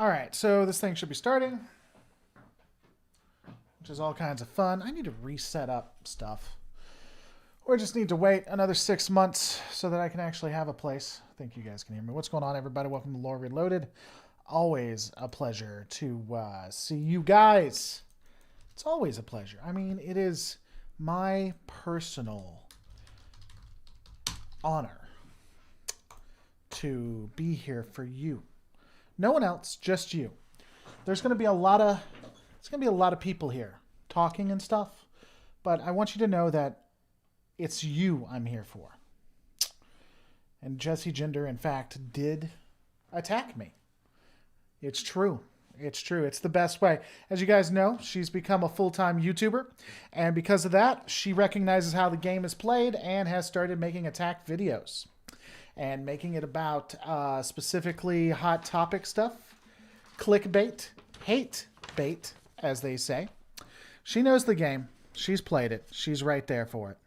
All right, so this thing should be starting, which is all kinds of fun. I need to reset up stuff. Or just need to wait another 6 months so that I can actually have a place. I think you guys can hear me. What's going on, everybody? Welcome to Lore Reloaded. Always a pleasure to see you guys. It's always a pleasure. I mean, it is my personal honor to be here for you. No one else, just you. There's going to be a lot of people here talking and stuff, but I want you to know that it's you I'm here for. And Jesse Gender, in fact, did attack me. It's true. It's true. It's the best way. As you guys know, she's become a full-time YouTuber, and because of that, she recognizes how the game is played and has started making attack videos and making it about specifically hot topic stuff, clickbait, hate bait, as they say. She knows the game. She's played it. She's right there for it.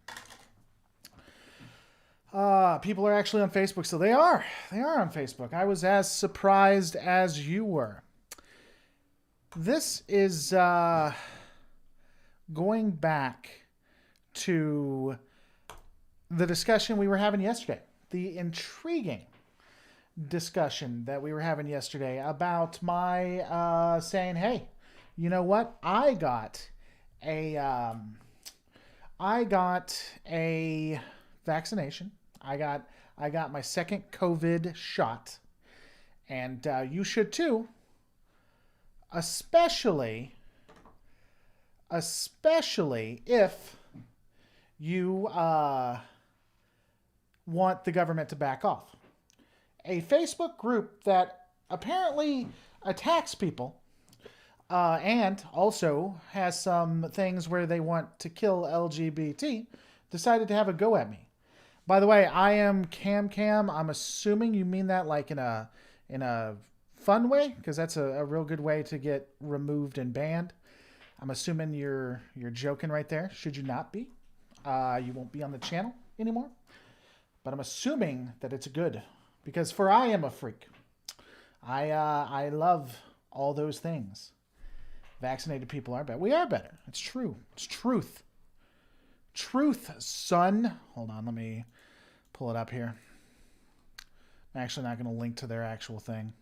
People are actually on Facebook, so they are. They are on Facebook. I was as surprised as you were. This is going back to the discussion we were having yesterday. The intriguing discussion that we were having yesterday about my saying, hey, you know what? I got a vaccination. I got my second COVID shot, and you should too. Especially if you want the government to back off. A Facebook group that apparently attacks people and also has some things where they want to kill LGBT decided to have a go at me. By the way, I am Cam. I'm assuming you mean that like in a fun way, because that's a real good way to get removed and banned. I'm assuming you're joking right there. Should you not be? You won't be on the channel anymore. But I'm assuming that it's good, because for I am a freak. I love all those things. Vaccinated people are better. We are better. It's true. It's truth. Truth, son. Hold on, let me pull it up here. I'm actually not going to link to their actual thing.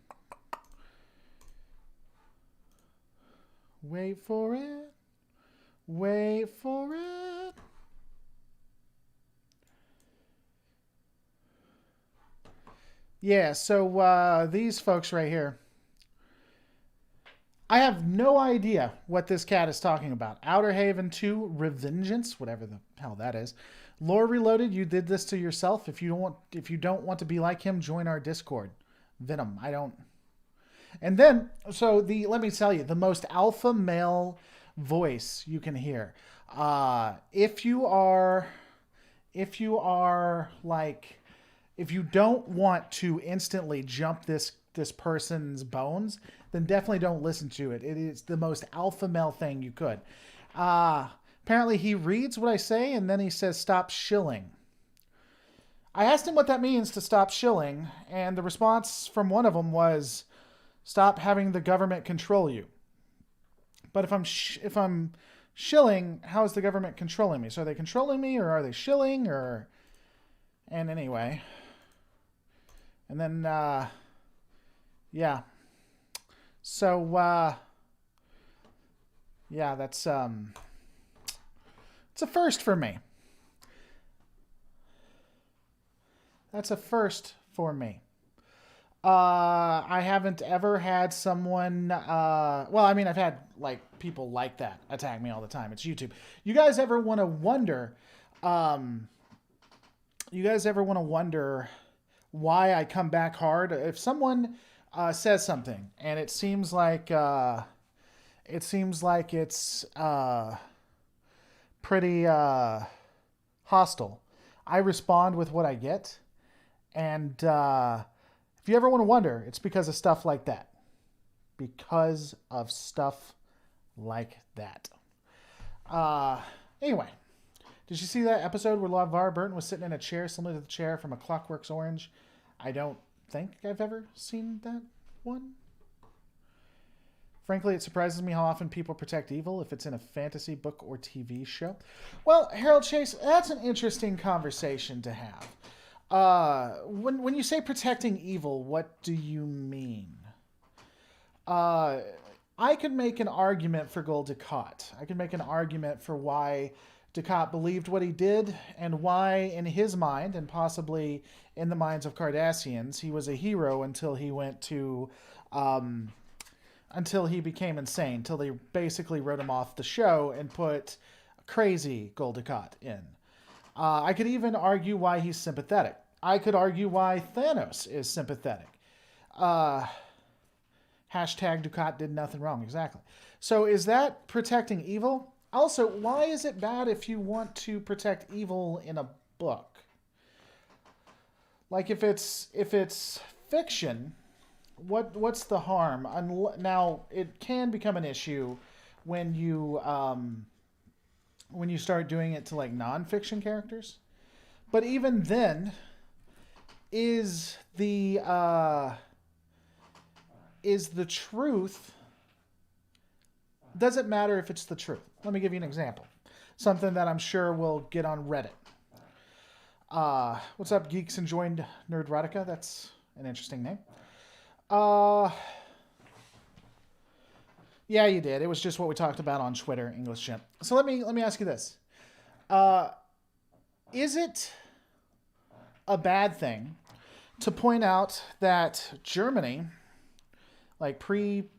Wait for it. Wait for it. Yeah, so these folks right here. I have no idea what this cat is talking about. Outer Haven 2, Revengeance, whatever the hell that is. Lore Reloaded, you did this to yourself. If you don't want to be like him, join our Discord. Venom, I don't. And then, so let me tell you, the most alpha male voice you can hear. If you don't want to instantly jump this person's bones, then definitely don't listen to it. It is the most alpha male thing you could. Apparently he reads what I say and then he says, stop shilling. I asked him what that means to stop shilling, and the response from one of them was, stop having the government control you. But if I'm shilling, how is the government controlling me? So are they controlling me, or are they shilling, or... And anyway. And then, yeah. So, yeah, that's, it's a first for me. That's a first for me. I haven't ever had someone, well, I mean, I've had, like, people like that attack me all the time. It's YouTube. You guys ever want to wonder, why I come back hard? If someone says something and it seems like it's pretty hostile, I respond with what I get. And if you ever want to wonder, it's because of stuff like that. Because of stuff like that. Anyway, did you see that episode where LeVar Burton was sitting in a chair similar to the chair from A Clockwork Orange? I don't think I've ever seen that one. Frankly, it surprises me how often people protect evil if it's in a fantasy book or TV show. Well, Harold Chase, that's an interesting conversation to have. When you say protecting evil, what do you mean? I could make an argument for Gul Dukat. I could make an argument for why Dukat believed what he did and why, in his mind, and possibly in the minds of Cardassians, he was a hero until he went to... until he became insane, until they basically wrote him off the show and put crazy Gul Dukat in. I could even argue why he's sympathetic. I could argue why Thanos is sympathetic. Hashtag Dukat did nothing wrong, exactly. So is that protecting evil? Also, why is it bad if you want to protect evil in a book? Like if it's fiction, what's the harm? Now it can become an issue when you start doing it to like nonfiction characters. But even then, is the truth? Does it matter if it's the truth? Let me give you an example. Something that I'm sure will get on Reddit. What's up, Geeks and Joined Nerdrotica? That's an interesting name. Yeah, you did. It was just what we talked about on Twitter, English Chimp. So let me ask you this. Is it a bad thing to point out that Germany, like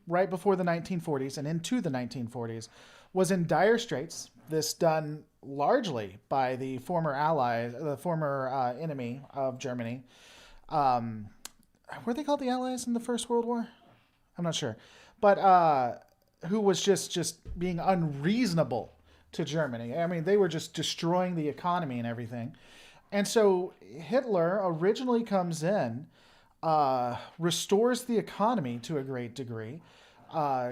right before the 1940s and into the 1940s, was in dire straits? This done largely by the former allies, the former enemy of Germany. Were they called the Allies in the First World War? I'm not sure. But who was just being unreasonable to Germany. I mean, they were just destroying the economy and everything. And so Hitler originally comes in, restores the economy to a great degree,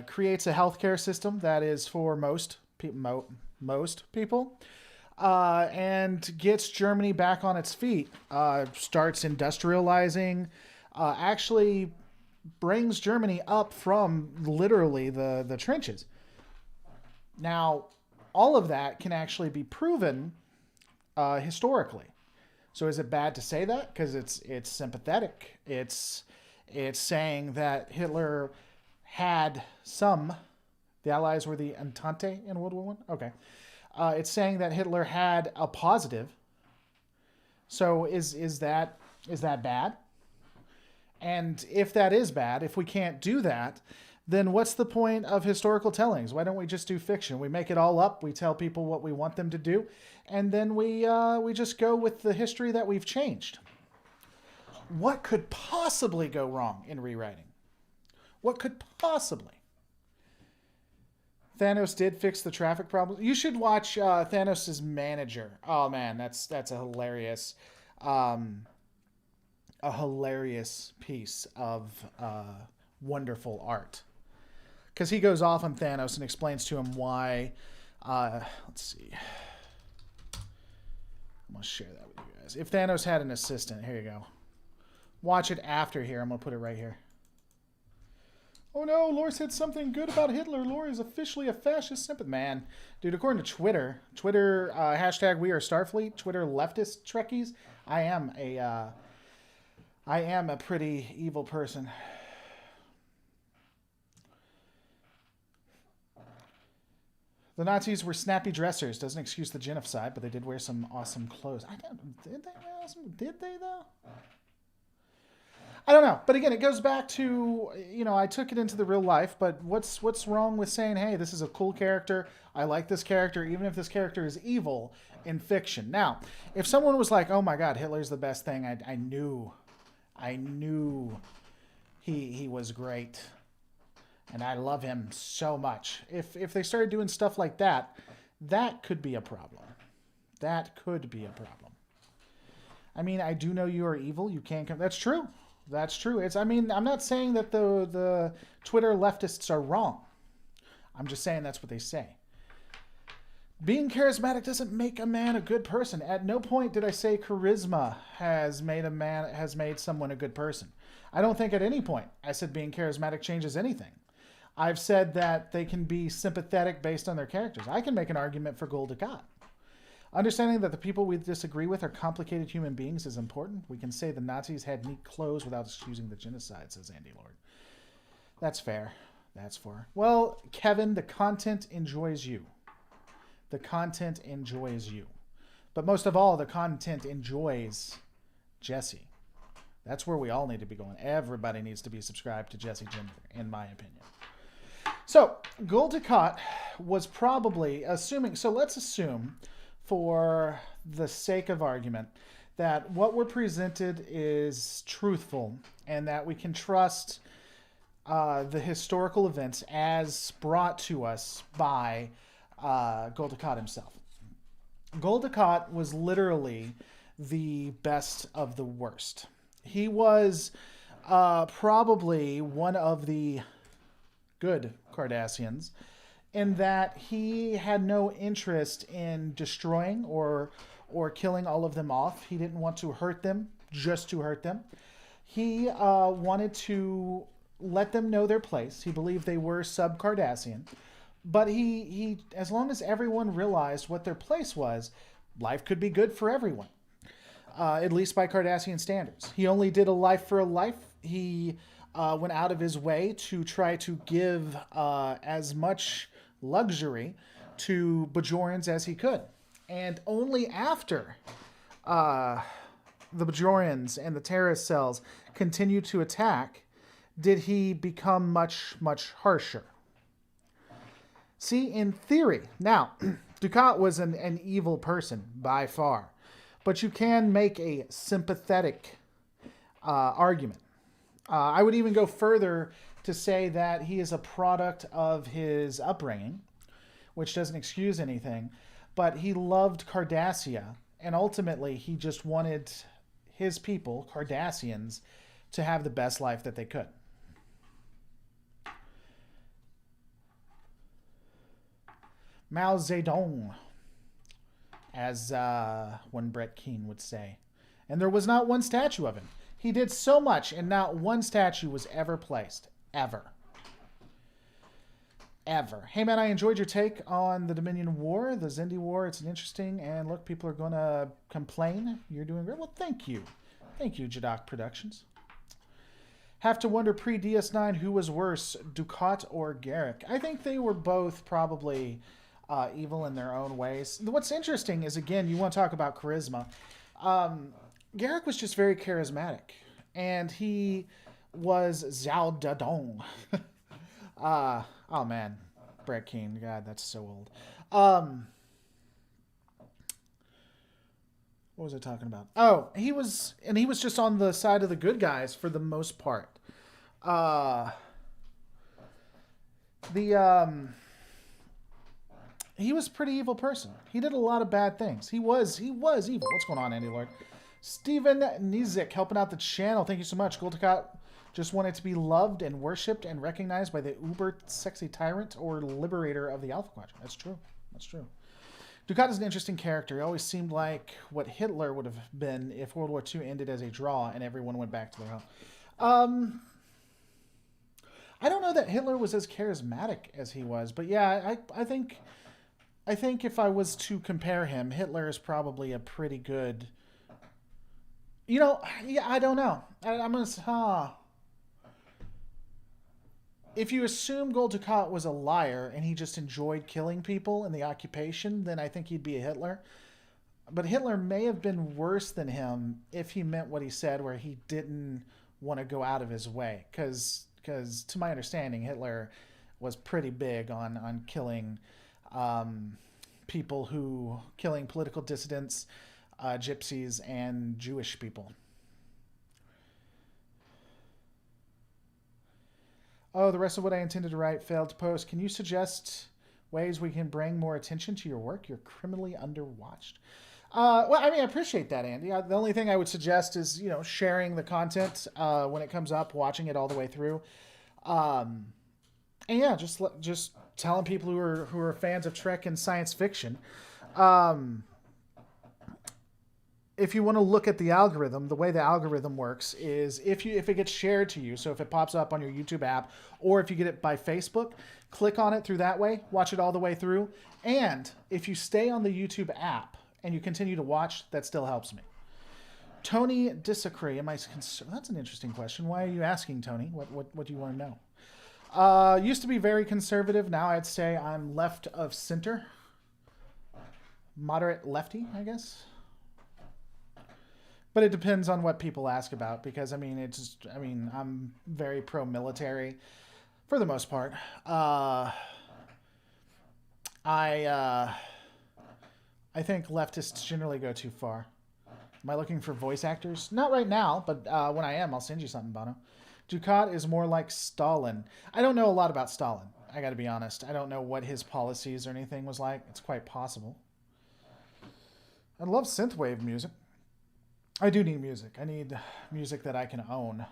creates a healthcare system that is for most people, and gets Germany back on its feet, starts industrializing, actually brings Germany up from literally the trenches. Now, all of that can actually be proven historically. So is it bad to say that? Because it's sympathetic. It's saying that Hitler had some... The Allies were the Entente in World War I? Okay. It's saying that Hitler had a positive. So is that bad? And if that is bad, if we can't do that, then what's the point of historical tellings? Why don't we just do fiction? We make it all up. We tell people what we want them to do. And then we just go with the history that we've changed. What could possibly go wrong in rewriting? What could possibly? Thanos did fix the traffic problem. You should watch Thanos' Manager. Oh man, that's a hilarious piece of wonderful art. Because he goes off on Thanos and explains to him why. Let's see. I'm going to share that with you guys. If Thanos had an assistant, here you go. Watch it after here. I'm going to put it right here. Oh no, Lore said something good about Hitler. Lore is officially a fascist sympath. Man, dude, according to Twitter, hashtag We Are Starfleet, Twitter leftist Trekkies, I am a pretty evil person. The Nazis were snappy dressers. Doesn't excuse the genocide, but they did wear some awesome clothes. Did they wear awesome? Did they, though? I don't know. But again, it goes back to, I took it into the real life, but what's wrong with saying, hey, this is a cool character. I like this character, even if this character is evil in fiction. Now, if someone was like, oh my God, Hitler's the best thing, I knew he was great. And I love him so much. If they started doing stuff like that, that could be a problem. That could be a problem. I mean, I do know you are evil. You can't come. That's true. That's true. I'm not saying that the Twitter leftists are wrong. I'm just saying that's what they say. Being charismatic doesn't make a man a good person. At no point did I say charisma has made someone a good person. I don't think at any point I said being charismatic changes anything. I've said that they can be sympathetic based on their characters. I can make an argument for Gul Dukat. Understanding that the people we disagree with are complicated human beings is important. We can say the Nazis had neat clothes without excusing the genocide, says Andy Lord. That's fair. That's fair. Well, Kevin, the content enjoys you. The content enjoys you. But most of all, the content enjoys Jesse. That's where we all need to be going. Everybody needs to be subscribed to Jesse Gender, in my opinion. So, Gul Dukat was probably assuming... So let's assume, for the sake of argument, that what we're presented is truthful and that we can trust the historical events as brought to us by Gul Dukat himself. Gul Dukat was literally the best of the worst. He was probably one of the good Cardassians in that he had no interest in destroying or killing all of them off. He didn't want to hurt them just to hurt them. He wanted to let them know their place. He believed they were sub-Cardassian. But he, as long as everyone realized what their place was, life could be good for everyone. At least by Cardassian standards. He only did a life for a life. He went out of his way to try to give as much luxury to Bajorans as he could. And only after the Bajorans and the terrorist cells continued to attack did he become much, much harsher. See, in theory, now, Dukat was an evil person by far. But you can make a sympathetic argument. I would even go further to say that he is a product of his upbringing, which doesn't excuse anything. But he loved Cardassia, and ultimately he just wanted his people, Cardassians, to have the best life that they could. Mao Zedong, as one Brett Keane would say. And there was not one statue of him. He did so much, and not one statue was ever placed. Ever. Ever. Hey, man, I enjoyed your take on the Dominion War, the Zindi War. It's an interesting, and look, people are going to complain. You're doing great. Well, thank you. Thank you, Jadok Productions. Have to wonder pre-DS9 who was worse, Dukat or Garrick. I think they were both probably... evil in their own ways. What's interesting is, again, you want to talk about charisma. Garrick was just very charismatic. And he was Zhao Dadong. Oh, man. Brett Keane. God, that's so old. What was I talking about? Oh, he was just on the side of the good guys for the most part. He was a pretty evil person. He did a lot of bad things. He was evil. What's going on, Andy Lord? Steven Nizik helping out the channel. Thank you so much. Gul Dukat just wanted to be loved and worshipped and recognized by the uber sexy tyrant or liberator of the Alpha Quadrant. That's true. That's true. Dukat is an interesting character. He always seemed like what Hitler would have been if World War II ended as a draw and everyone went back to their home. I don't know that Hitler was as charismatic as he was, but yeah, I think if I was to compare him, Hitler is probably a pretty good... yeah, I don't know. I'm going to... If you assume Gul Dukat was a liar and he just enjoyed killing people in the occupation, then I think he'd be a Hitler. But Hitler may have been worse than him if he meant what he said, where he didn't want to go out of his way. Because to my understanding, Hitler was pretty big on killing killing political dissidents, gypsies, and Jewish people. Oh, the rest of what I intended to write failed to post. Can you suggest ways we can bring more attention to your work? You're criminally underwatched. Well, I mean, I appreciate that, Andy. The only thing I would suggest is, sharing the content when it comes up, watching it all the way through. And yeah, just telling people who are fans of Trek and science fiction. if you want to look at the algorithm, the way the algorithm works is if it gets shared to you, so if it pops up on your YouTube app, or if you get it by Facebook, click on it through that way, watch it all the way through. And if you stay on the YouTube app and you continue to watch, that still helps me. Tony disagree. Am I concerned? That's an interesting question. Why are you asking, Tony? What do you want to know? Used to be very conservative. Now I'd say I'm left of center. Moderate lefty, I guess. But it depends on what people ask about, because I'm very pro-military for the most part. I think leftists generally go too far. Am I looking for voice actors? Not right now, but when I am, I'll send you something, Bono. Ducat is more like Stalin. I don't know a lot about Stalin. I got to be honest. I don't know what his policies or anything was like. It's quite possible. I love synthwave music. I do need music. I need music that I can own.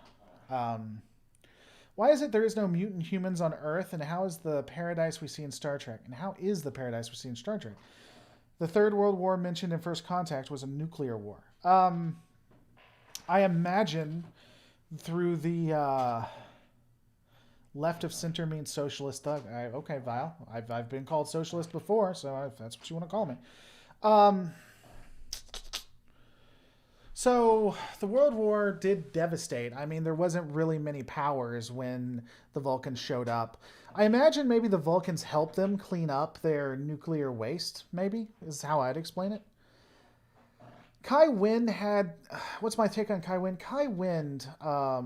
Why is it there is no mutant humans on Earth, and how is the paradise we see in Star Trek? And how is the paradise we see in Star Trek? The Third World War mentioned in First Contact was a nuclear war. I imagine through the left of center means socialist thug. Okay, Vile. I've been called socialist before, so if that's what you want to call me. So the World War did devastate. I mean, there wasn't really many powers when the Vulcans showed up. I imagine maybe the Vulcans helped them clean up their nuclear waste, maybe, is how I'd explain it. Kai Wynn had... What's my take on Kai Wynn? Kai Wynn, I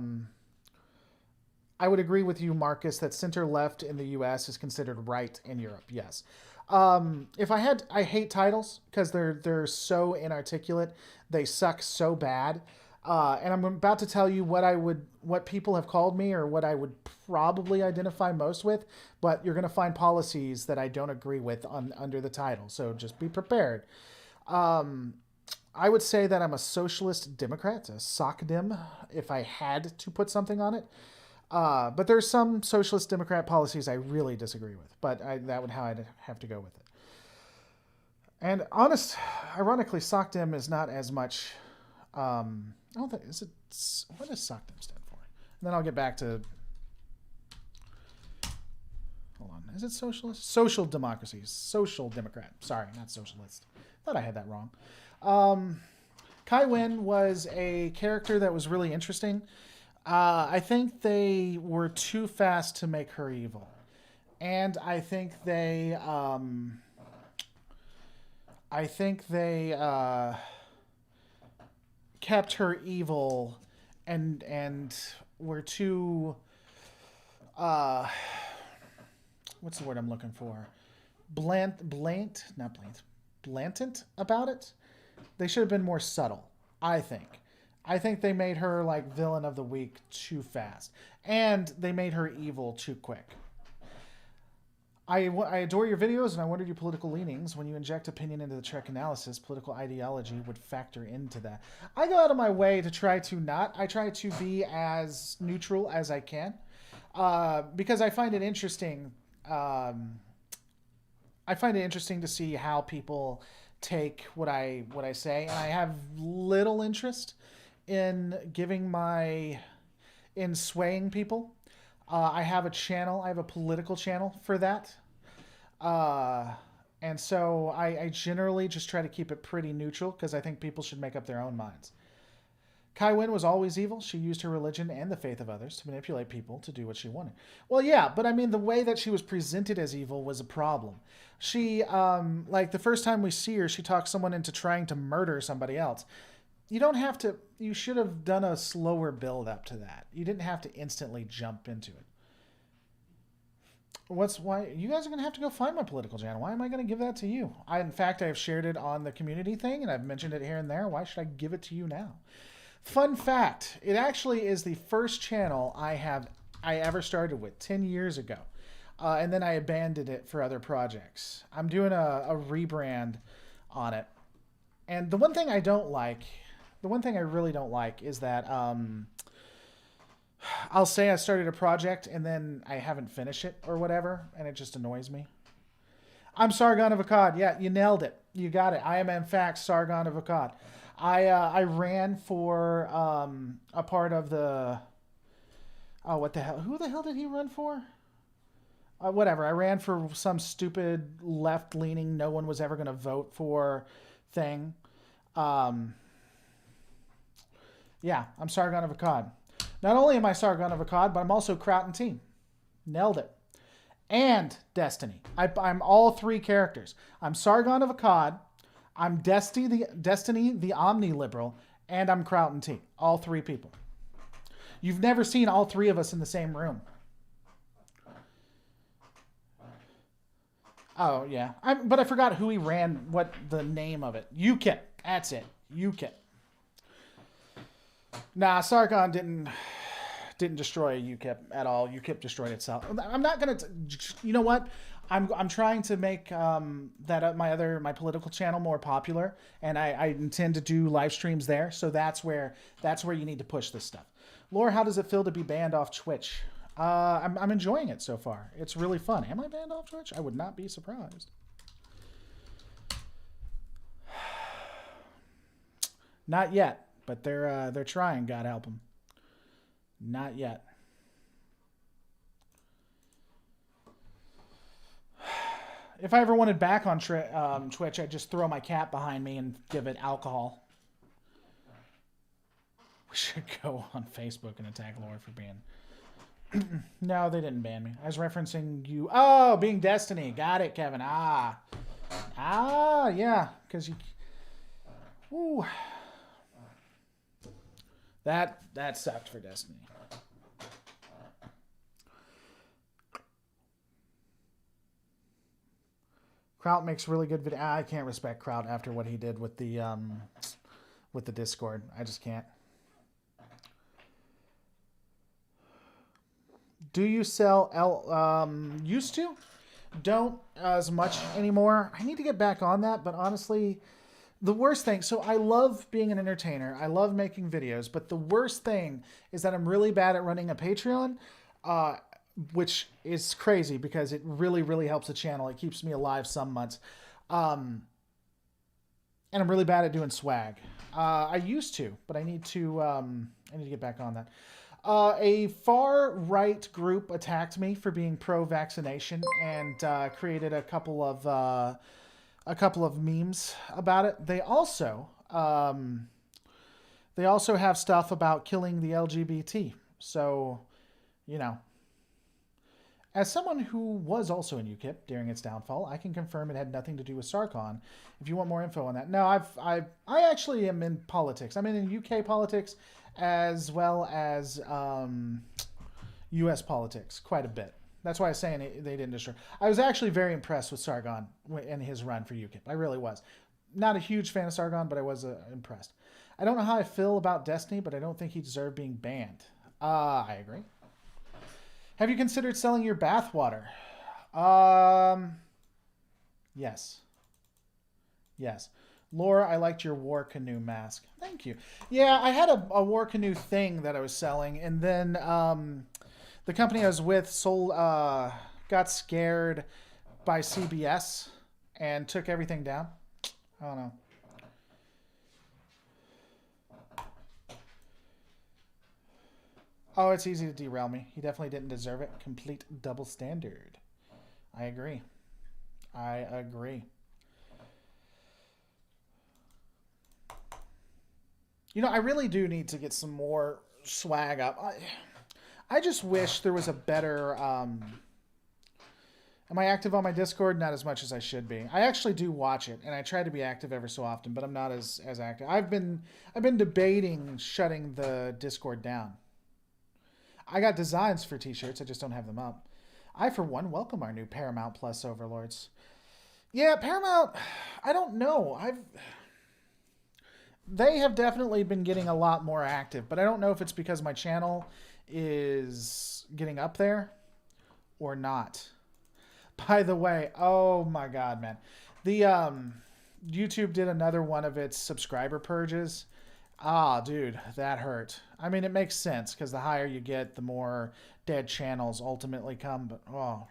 would agree with you, Marcus, that center-left in the U.S. is considered right in Europe, yes. I hate titles because they're so inarticulate. They suck so bad. And I'm about to tell you what people have called me, or what I would probably identify most with, but you're going to find policies that I don't agree with under the title. So just be prepared. I would say that I'm a socialist Democrat, a sock dim, if I had to put something on it. But there's some socialist Democrat policies I really disagree with, but that would how I'd have to go with it. And ironically, SOCDEM is not as much. I don't think what does SOCDEM stand for? And then I'll get back to. Hold on, is it socialist? Social democracies, social democrat. Sorry, not socialist. Thought I had that wrong. Kai Wynn was a character that was really interesting. I think they were too fast to make her evil. And I think they kept her evil and were too what's the word I'm looking for? Blatant about it. They should have been more subtle, I think. I think they made her like villain of the week too fast. And they made her evil too quick. I adore your videos, and I wondered your political leanings. When you inject opinion into the Trek analysis, political ideology would factor into that. I go out of my way to try to not. I try to be as neutral as I can. Because I find it interesting. I find it interesting to see how people take what I say. And I have little interest in swaying people. I have a channel. I have a political channel for that. And so I generally just try to keep it pretty neutral because I think people should make up their own minds. Kai Wynn was always evil. She used her religion and the faith of others to manipulate people to do what she wanted. Well, yeah, but I mean, the way that she was presented as evil was a problem. She, like the first time we see her, she talks someone into trying to murder somebody else. You should have done a slower build up to that. You didn't have to instantly jump into it. Why you guys are going to have to go find my political channel. Why am I going to give that to you? In fact, I've shared it on the community thing and I've mentioned it here and there. Why should I give it to you now? Fun fact, it actually is the first channel I ever started with 10 years ago. And then I abandoned it for other projects. I'm doing a rebrand on it. And the one thing I really don't like is that I'll say I started a project and then I haven't finished it or whatever, and it just annoys me. I'm Sargon of Akkad. Yeah, you nailed it. You got it. I am, in fact, Sargon of Akkad. I ran for a part of the. Oh, what the hell? Who the hell did he run for? Whatever. I ran for some stupid left-leaning, no one was ever going to vote for thing. Um, yeah, I'm Sargon of Akkad. Not only am I Sargon of Akkad, but I'm also Kraut and Team. Nailed it. And Destiny. I'm all three characters. I'm Sargon of Akkad, I'm Destiny the Omni-Liberal, and I'm Kraut and Team. All three people. You've never seen all three of us in the same room. Oh, yeah. But I forgot who he ran, what the name of it. UKIP. That's it. UKIP. Nah, Sargon didn't destroy UKIP at all. UKIP destroyed itself. I'm not going to... You know what? I'm trying to make my political channel more popular, and I intend to do live streams there, so that's where you need to push this stuff. Laura, how does it feel to be banned off Twitch? I'm enjoying it so far. It's really fun. Am I banned off Twitch? I would not be surprised. Not yet, but they're trying. God help them. Not yet. If I ever wanted back on Twitch, I'd just throw my cat behind me and give it alcohol. We should go on Facebook and attack Laura for being... No, they didn't ban me. I was referencing you. Oh, being Destiny. Got it, Kevin. Ah, yeah. Because you... Ooh. That sucked for Destiny. Kraut makes really good video. I can't respect Kraut after what he did with the Discord. I just can't. Do you sell used to? Don't as much anymore. I need to get back on that, but honestly, the worst thing, so I love being an entertainer. I love making videos, but the worst thing is that I'm really bad at running a Patreon, which is crazy because it really, really helps the channel. It keeps me alive some months. And I'm really bad at doing swag. I used to, but I need to get back on that. A far-right group attacked me for being pro-vaccination and created a couple of memes about it. They also have stuff about killing the LGBT. So, you know, as someone who was also in UKIP during its downfall, I can confirm it had nothing to do with Sargon. If you want more info on that, no, I actually am in politics. I'm in UK politics as well as U.S. politics quite a bit. That's why I was saying they didn't destroy. I was actually very impressed with Sargon and his run for UKIP. I really was. Not a huge fan of Sargon, but I was impressed. I don't know how I feel about Destiny, but I don't think he deserved being banned. I agree. Have you considered selling your bathwater? Yes. Yes. Laura, I liked your war canoe mask. Thank you. Yeah, I had a war canoe thing that I was selling, and then the company I was with got scared by CBS and took everything down. I don't know. Oh, it's easy to derail me. He definitely didn't deserve it. Complete double standard. I agree. I agree. You know, I really do need to get some more swag up. I just wish there was a better... Am I active on my Discord? Not as much as I should be. I actually do watch it, and I try to be active ever so often, but I'm not as active. I've been debating shutting the Discord down. I got designs for t-shirts. I just don't have them up. I, for one, welcome our new Paramount Plus overlords. Yeah, Paramount, I don't know. They have definitely been getting a lot more active, but I don't know if it's because my channel is getting up there or not. By the way, oh my God, man. The YouTube did another one of its subscriber purges. Ah, dude, that hurt. I mean, it makes sense because the higher you get, the more dead channels ultimately come. But, oh,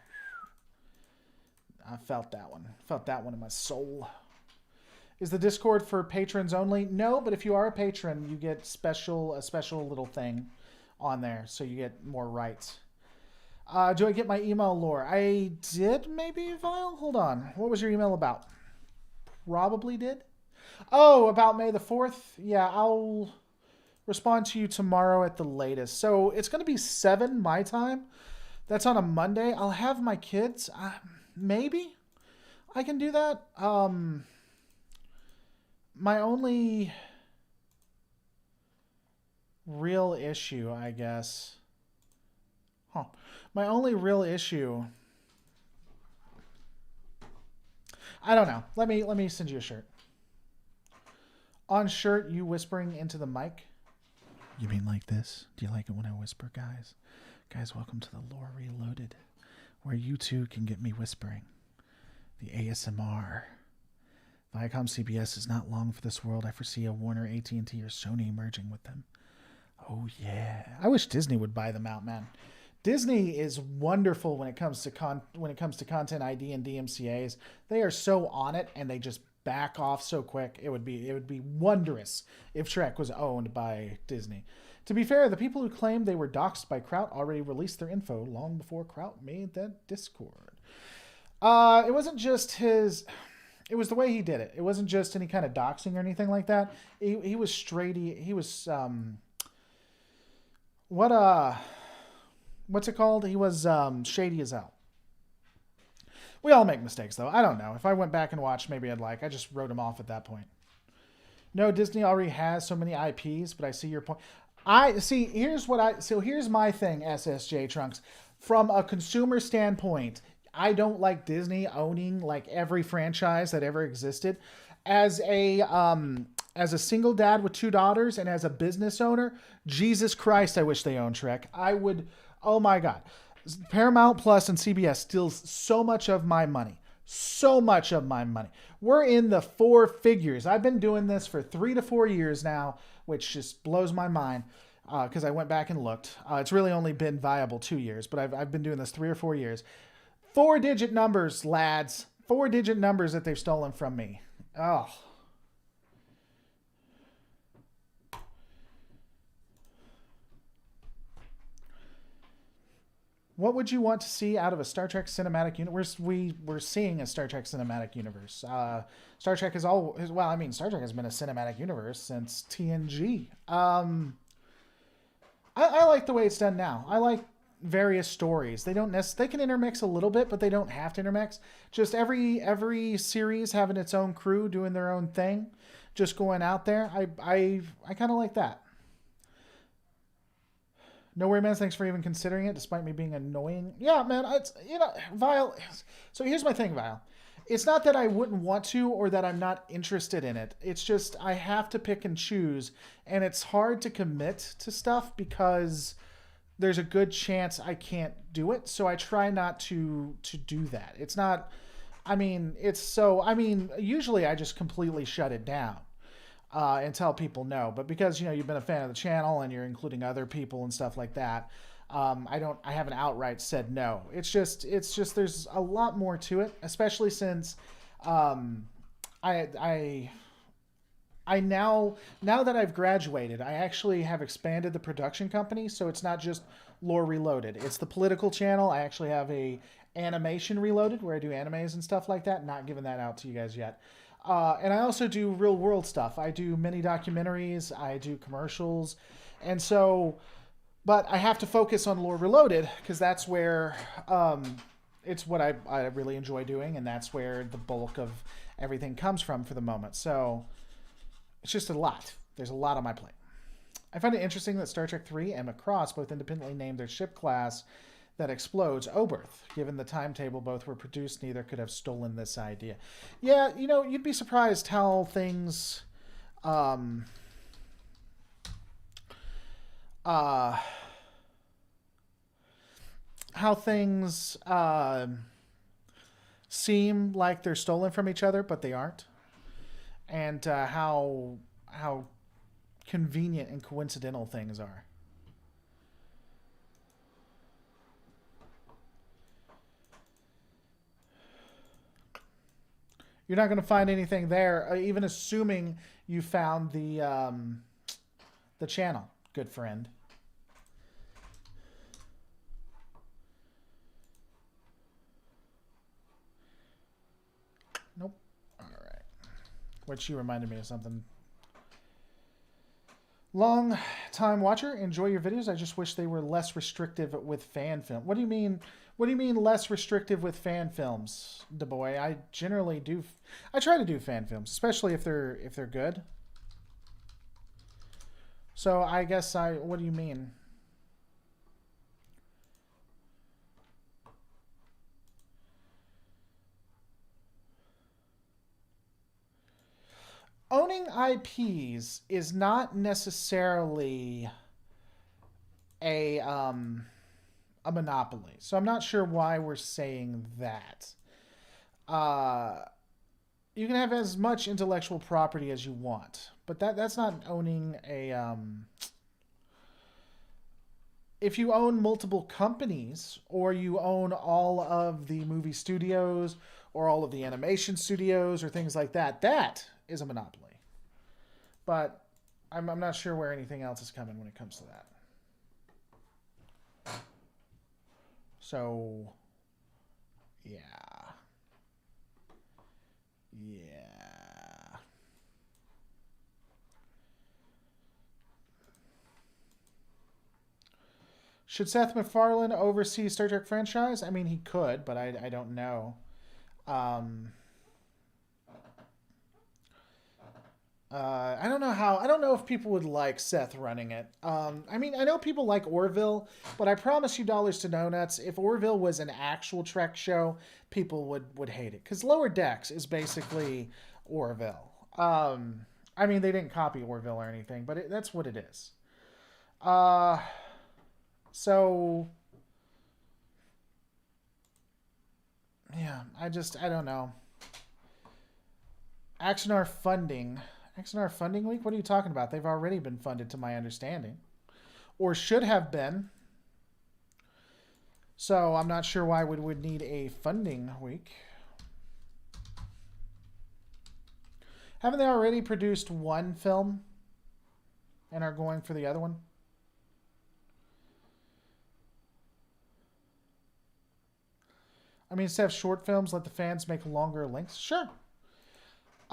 I felt that one. Felt that one in my soul. Is the Discord for patrons only? No, but if you are a patron, you get a special little thing on there, so you get more rights. Do I get my email lore? I did, maybe, Vile? Hold on. What was your email about? Probably did. Oh, about May the 4th? Yeah, I'll respond to you tomorrow at the latest. So it's going to be 7 my time. That's on a Monday. I'll have my kids. Maybe I can do that. My only real issue, I guess. My only real issue. I don't know. Let me send you a shirt. On shirt, you whispering into the mic. You mean like this? Do you like it when I whisper, guys? Guys, welcome to the Lore Reloaded, where you too can get me whispering. The ASMR. Viacom CBS is not long for this world. I foresee a Warner, AT&T, or Sony merging with them. Oh yeah. I wish Disney would buy them out, man. Disney is wonderful when it comes to content ID and DMCA's. They are so on it, and they just back off so quick. It would be wondrous if Shrek was owned by Disney. To be fair, the people who claimed they were doxxed by Kraut already released their info long before Kraut made that Discord. It wasn't just his. It was the way he did it. It wasn't just any kind of doxing or anything like that. He was straight. He was what's it called? He was shady as hell. We all make mistakes, though. I don't know. If I went back and watched, maybe I just wrote him off at that point. No, Disney already has so many IPs, but I see your point. Here's my thing, SSJ Trunks. From a consumer standpoint, I don't like Disney owning like every franchise that ever existed. As a single dad with 2 daughters and as a business owner, Jesus Christ, I wish they owned Shrek. I would. Oh my God. Paramount Plus and CBS steals so much of my money. So much of my money. We're in the 4 figures. I've been doing this for 3 to 4 years now, which just blows my mind because I went back and looked. It's really only been viable 2 years, but I've been doing this 3 or 4 years. 4-digit numbers, lads. 4-digit numbers that they've stolen from me. Oh. What would you want to see out of a Star Trek cinematic universe? We're seeing a Star Trek cinematic universe. Star Trek has Star Trek has been a cinematic universe since TNG. I like the way it's done now. I like various stories. They can intermix a little bit, but they don't have to intermix. Just every series having its own crew doing their own thing, just going out there. I kind of like that. No worry, man. Thanks for even considering it, despite me being annoying. Yeah, man. It's Vile. So here's my thing, Vile. It's not that I wouldn't want to or that I'm not interested in it. It's just I have to pick and choose, and it's hard to commit to stuff because there's a good chance I can't do it. So I try not to do that. It's not. Usually I just completely shut it down. And tell people no, but because you've been a fan of the channel and you're including other people and stuff like that, I haven't outright said no. It's just there's a lot more to it, especially since I now that I've graduated, I actually have expanded the production company, so it's not just Lore Reloaded. It's the political channel. I actually have a animation Reloaded where I do animes and stuff like that. Not giving that out to you guys yet. And I also do real world stuff. I do mini documentaries. I do commercials. And so, but I have to focus on Lore Reloaded because that's where it's what I really enjoy doing. And that's where the bulk of everything comes from for the moment. So it's just a lot. There's a lot on my plate. I find it interesting that Star Trek 3 and Macross both independently named their ship class that explodes Oberth. Given the timetable both were produced, neither could have stolen this idea. Yeah, you'd be surprised how things seem like they're stolen from each other, but they aren't. And how convenient and coincidental things are. You're not going to find anything there, even assuming you found the channel, good friend. Nope. All right. Which you reminded me of something. Long time watcher, enjoy your videos. I just wish they were less restrictive with fan film. What do you mean? What do you mean less restrictive with fan films, DeBoy? I generally do. I try to do fan films, especially if they're good. So I guess What do you mean? Owning IPs is not necessarily a monopoly. So I'm not sure why we're saying that. You can have as much intellectual property as you want, but that's not owning a. If you own multiple companies, or you own all of the movie studios, or all of the animation studios, or things like that, that is a monopoly. But I'm not sure where anything else is coming when it comes to that. So, yeah. Yeah. Should Seth MacFarlane oversee Star Trek franchise? I mean, he could, but I don't know. I don't know how. I don't know if people would like Seth running it. I mean, I know people like Orville, but I promise you, dollars to donuts, if Orville was an actual Trek show, people would hate it, because Lower Decks is basically Orville. I mean, they didn't copy Orville or anything, but that's what it is. So yeah, I don't know. Axonar funding. Axonar funding week? What are you talking about? They've already been funded, to my understanding. Or should have been. So I'm not sure why we would need a funding week. Haven't they already produced one film and are going for the other one? I mean, instead of short films, let the fans make longer lengths. Sure.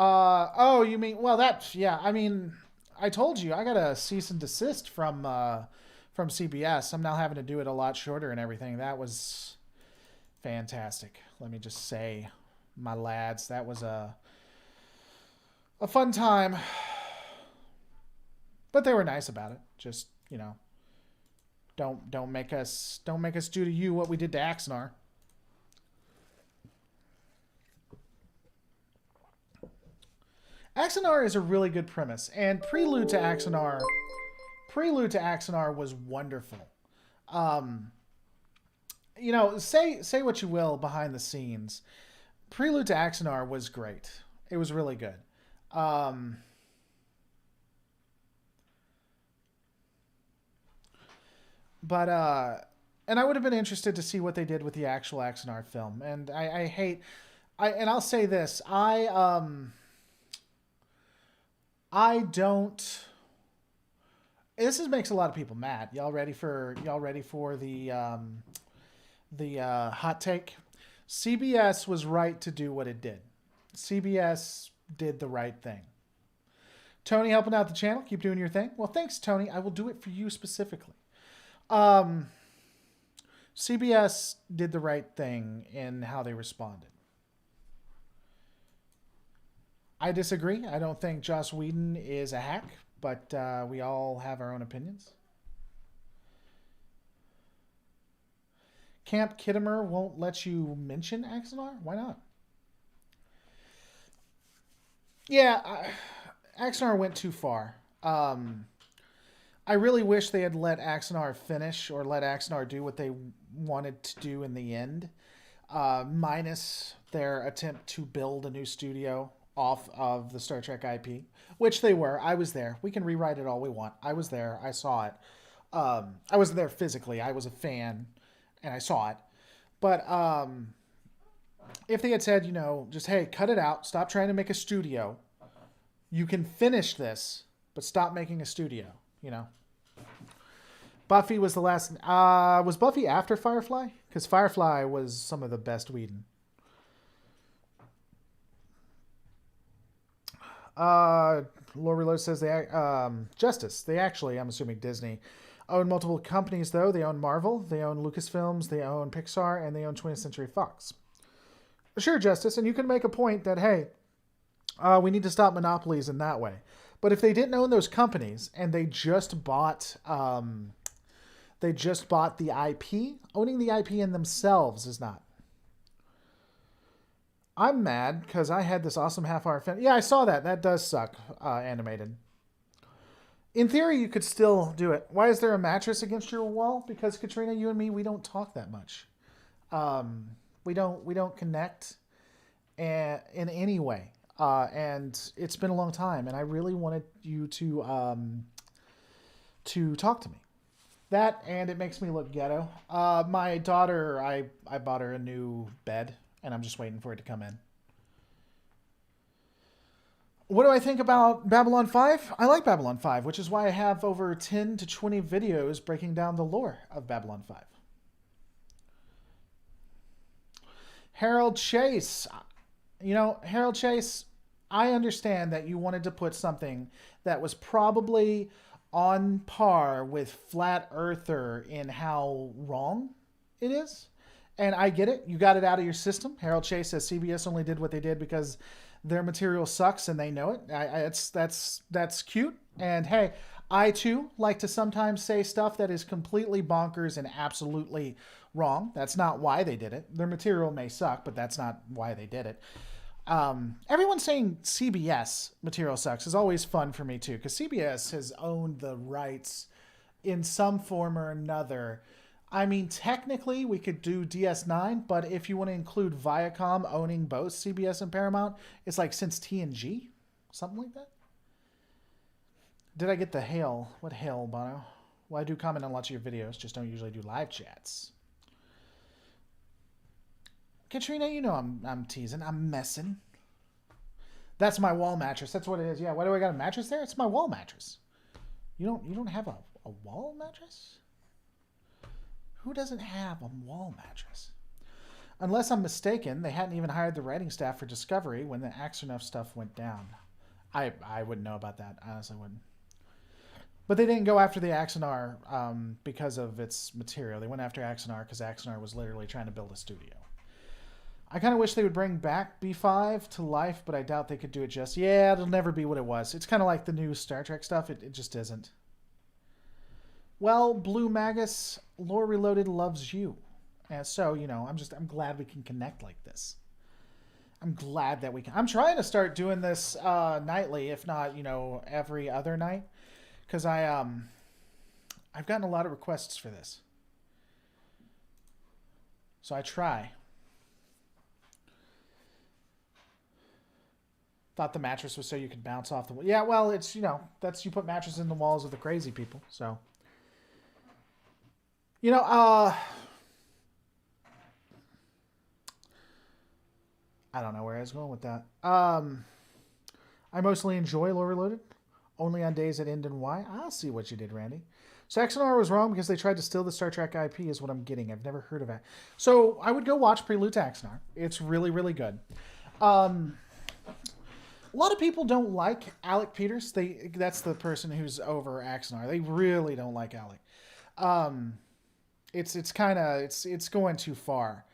Oh, you mean, well, yeah, I mean, I told you, I got a cease and desist from CBS. I'm now having to do it a lot shorter and everything. That was fantastic. Let me just say, my lads, that was a fun time. But they were nice about it. Just, don't make us do to you what we did to Axonar. Axonar is a really good premise, and Prelude to Axonar was wonderful. Say what you will behind the scenes. Prelude to Axonar was great. It was really good. And I would have been interested to see what they did with the actual Axonar film. And I'll say this, this makes a lot of people mad. Y'all ready for the hot take? CBS was right to do what it did. CBS did the right thing. Tony helping out the channel. Keep doing your thing. Well, thanks, Tony. I will do it for you specifically. CBS did the right thing in how they responded. I disagree. I don't think Joss Whedon is a hack, but we all have our own opinions. Camp Kittimer won't let you mention Axonar? Why not? Yeah, Axonar went too far. I really wish they had let Axonar finish, or let Axonar do what they wanted to do in the end, minus their attempt to build a new studio off of the Star Trek IP, which they were. I was there. We can rewrite it all we want. I was there. I saw it. I wasn't there physically. I was a fan, and I saw it. But if they had said, just, hey, cut it out, stop trying to make a studio. You can finish this, but stop making a studio, Buffy was the last. Was Buffy after Firefly? Because Firefly was some of the best Whedon. Lore Reload says Justice. They actually, I'm assuming Disney, own multiple companies, though. They own Marvel, they own Lucasfilms, they own Pixar, and they own 20th Century Fox. Sure, Justice, and you can make a point that, hey, we need to stop monopolies in that way. But if they didn't own those companies and they just bought the IP, owning the IP in themselves is not. I'm mad because I had this awesome half-hour film. Yeah, I saw that. That does suck, animated. In theory, you could still do it. Why is there a mattress against your wall? Because, Katrina, you and me, we don't talk that much. We don't connect in any way. And it's been a long time, and I really wanted you to talk to me. That, and it makes me look ghetto. My daughter, I bought her a new bed, and I'm just waiting for it to come in. What do I think about Babylon 5? I like Babylon 5, which is why I have over 10 to 20 videos breaking down the lore of Babylon 5. Harold Chase. Harold Chase, I understand that you wanted to put something that was probably on par with Flat Earther in how wrong it is. And I get it. You got it out of your system. Harold Chase says CBS only did what they did because their material sucks and they know it. That's cute. And hey, I too like to sometimes say stuff that is completely bonkers and absolutely wrong. That's not why they did it. Their material may suck, but that's not why they did it. Everyone saying CBS material sucks is always fun for me too, because CBS has owned the rights in some form or another. I mean, technically we could do DS9, but if you want to include Viacom owning both CBS and Paramount, it's like since TNG, something like that. Did I get the hail? What hail, Bono? Well, I do comment on lots of your videos, just don't usually do live chats. Katrina, I'm teasing. I'm messing. That's my wall mattress. That's what it is. Yeah, why do I got a mattress there? It's my wall mattress. You don't have a wall mattress? Who doesn't have a wall mattress? Unless I'm mistaken, they hadn't even hired the writing staff for Discovery when the Axonoff stuff went down. I wouldn't know about that. I honestly wouldn't. But they didn't go after the Axonar because of its material. They went after Axonar because Axonar was literally trying to build a studio. I kind of wish they would bring back B5 to life, but I doubt they could do it just... Yeah, it'll never be what it was. It's kind of like the new Star Trek stuff. It just isn't. Well, Blue Magus, Lore Reloaded loves you. And so, I'm glad we can connect like this. I'm glad that we can. I'm trying to start doing this nightly, if not, every other night. Because I've gotten a lot of requests for this. So I try. Thought the mattress was so you could bounce off the wall. Yeah, well, it's, that's, you put mattresses in the walls of the crazy people. So, I don't know where I was going with that. I mostly enjoy Lore Reloaded. Only on days that end in Y. I'll see what you did, Randy. So Axonar was wrong because they tried to steal the Star Trek IP is what I'm getting. I've never heard of it. So I would go watch Prelude to Axonar. It's really, really good. A lot of people don't like Alec Peters. That's the person who's over Axonar. They really don't like Alec. It's going too far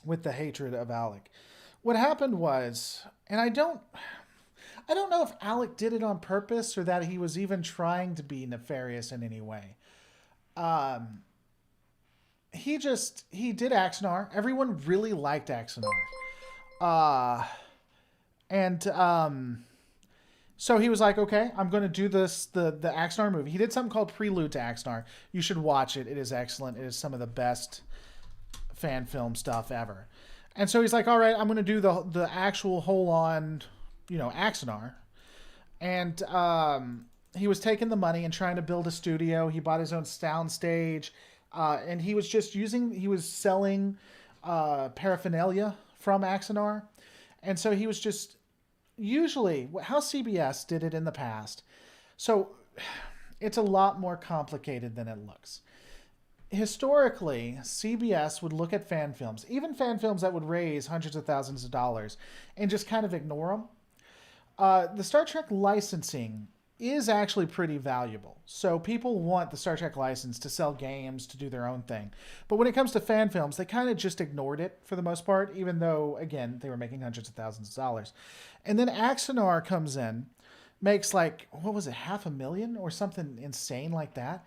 with the hatred of Alec. What happened was, and I don't know if Alec did it on purpose or that he was even trying to be nefarious in any way. He did Axonar. Everyone really liked Axonar. So he was like, okay, I'm going to do this, the Axonar movie. He did something called Prelude to Axonar. You should watch it. It is excellent. It is some of the best fan film stuff ever. And so he's like, all right, I'm going to do the actual whole on, Axonar. And, he was taking the money and trying to build a studio. He bought his own sound stage. And he was selling, paraphernalia from Axanar. And so he was just usually how CBS did it in the past. So it's a lot more complicated than it looks. Historically, CBS would look at fan films, even fan films that would raise hundreds of thousands of dollars, and just kind of ignore them. The Star Trek licensing is actually pretty valuable. So people want the Star Trek license to sell games, to do their own thing. But when it comes to fan films, they kind of just ignored it for the most part, even though, again, they were making hundreds of thousands of dollars. And then Axanar comes in, makes like, what was it, $500,000 or something insane like that.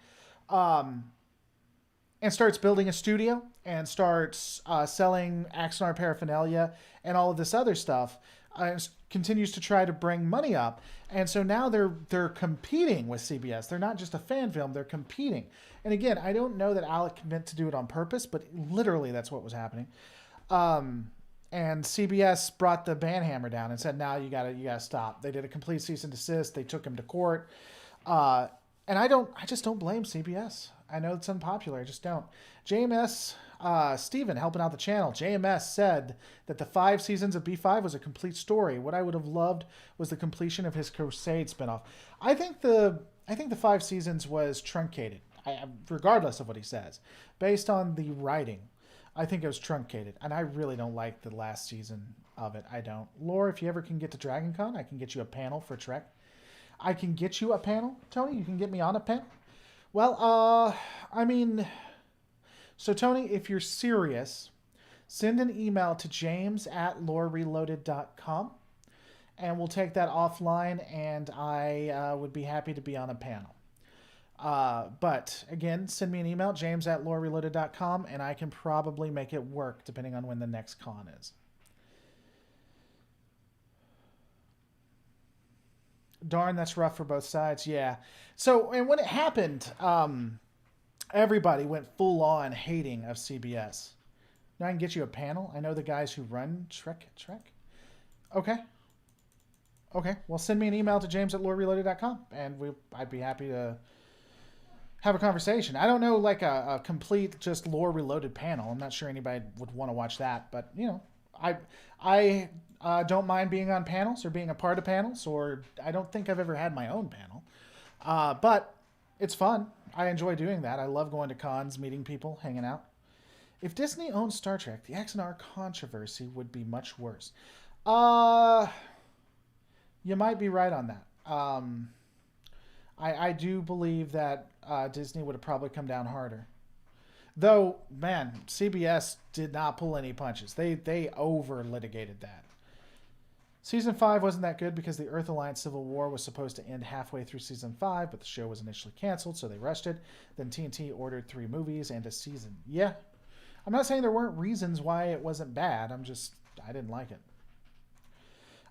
And starts building a studio and starts selling Axanar paraphernalia and all of this other stuff. Continues to try to bring money up. And so now they're competing with CBS. They're not just a fan film, they're competing. And again, I don't know that Alec meant to do it on purpose, but literally that's what was happening. And CBS brought the banhammer down and said, "Now you gotta stop." They did a complete cease and desist. They took him to court. And I just don't blame CBS. I know it's unpopular. I just don't. JMS, Steven, helping out the channel. JMS said that the 5 seasons of B5 was a complete story. What I would have loved was the completion of his Crusade spinoff. I think the 5 seasons was truncated, regardless of what he says. Based on the writing, I think it was truncated. And I really don't like the last season of it. I don't. Lore, if you ever can get to Dragon Con, I can get you a panel for Trek. I can get you a panel, Tony? You can get me on a panel? Well, so Tony, if you're serious, send an email to james@lorereloaded.com and we'll take that offline, and I would be happy to be on a panel. But again, send me an email, james@lorereloaded.com, and I can probably make it work depending on when the next con is. Darn, that's rough for both sides. Yeah. So, and when it happened, everybody went full on hating of CBS. Now I can get you a panel. I know the guys who run Trek. Okay. Well, send me an email to james@lorereloaded.com and I'd be happy to have a conversation. I don't know, like a complete just Lore Reloaded panel. I'm not sure anybody would want to watch that, but you know, I don't mind being on panels or being a part of panels, or I don't think I've ever had my own panel. But it's fun. I enjoy doing that. I love going to cons, meeting people, hanging out. If Disney owned Star Trek, the Axanar controversy would be much worse. You might be right on that. I do believe that Disney would have probably come down harder. Though, man, CBS did not pull any punches. They over-litigated that. Season 5 wasn't that good because the Earth Alliance Civil War was supposed to end halfway through Season 5, but the show was initially canceled, so they rushed it. Then TNT ordered 3 movies and a season. Yeah. I'm not saying there weren't reasons why it wasn't bad. I didn't like it.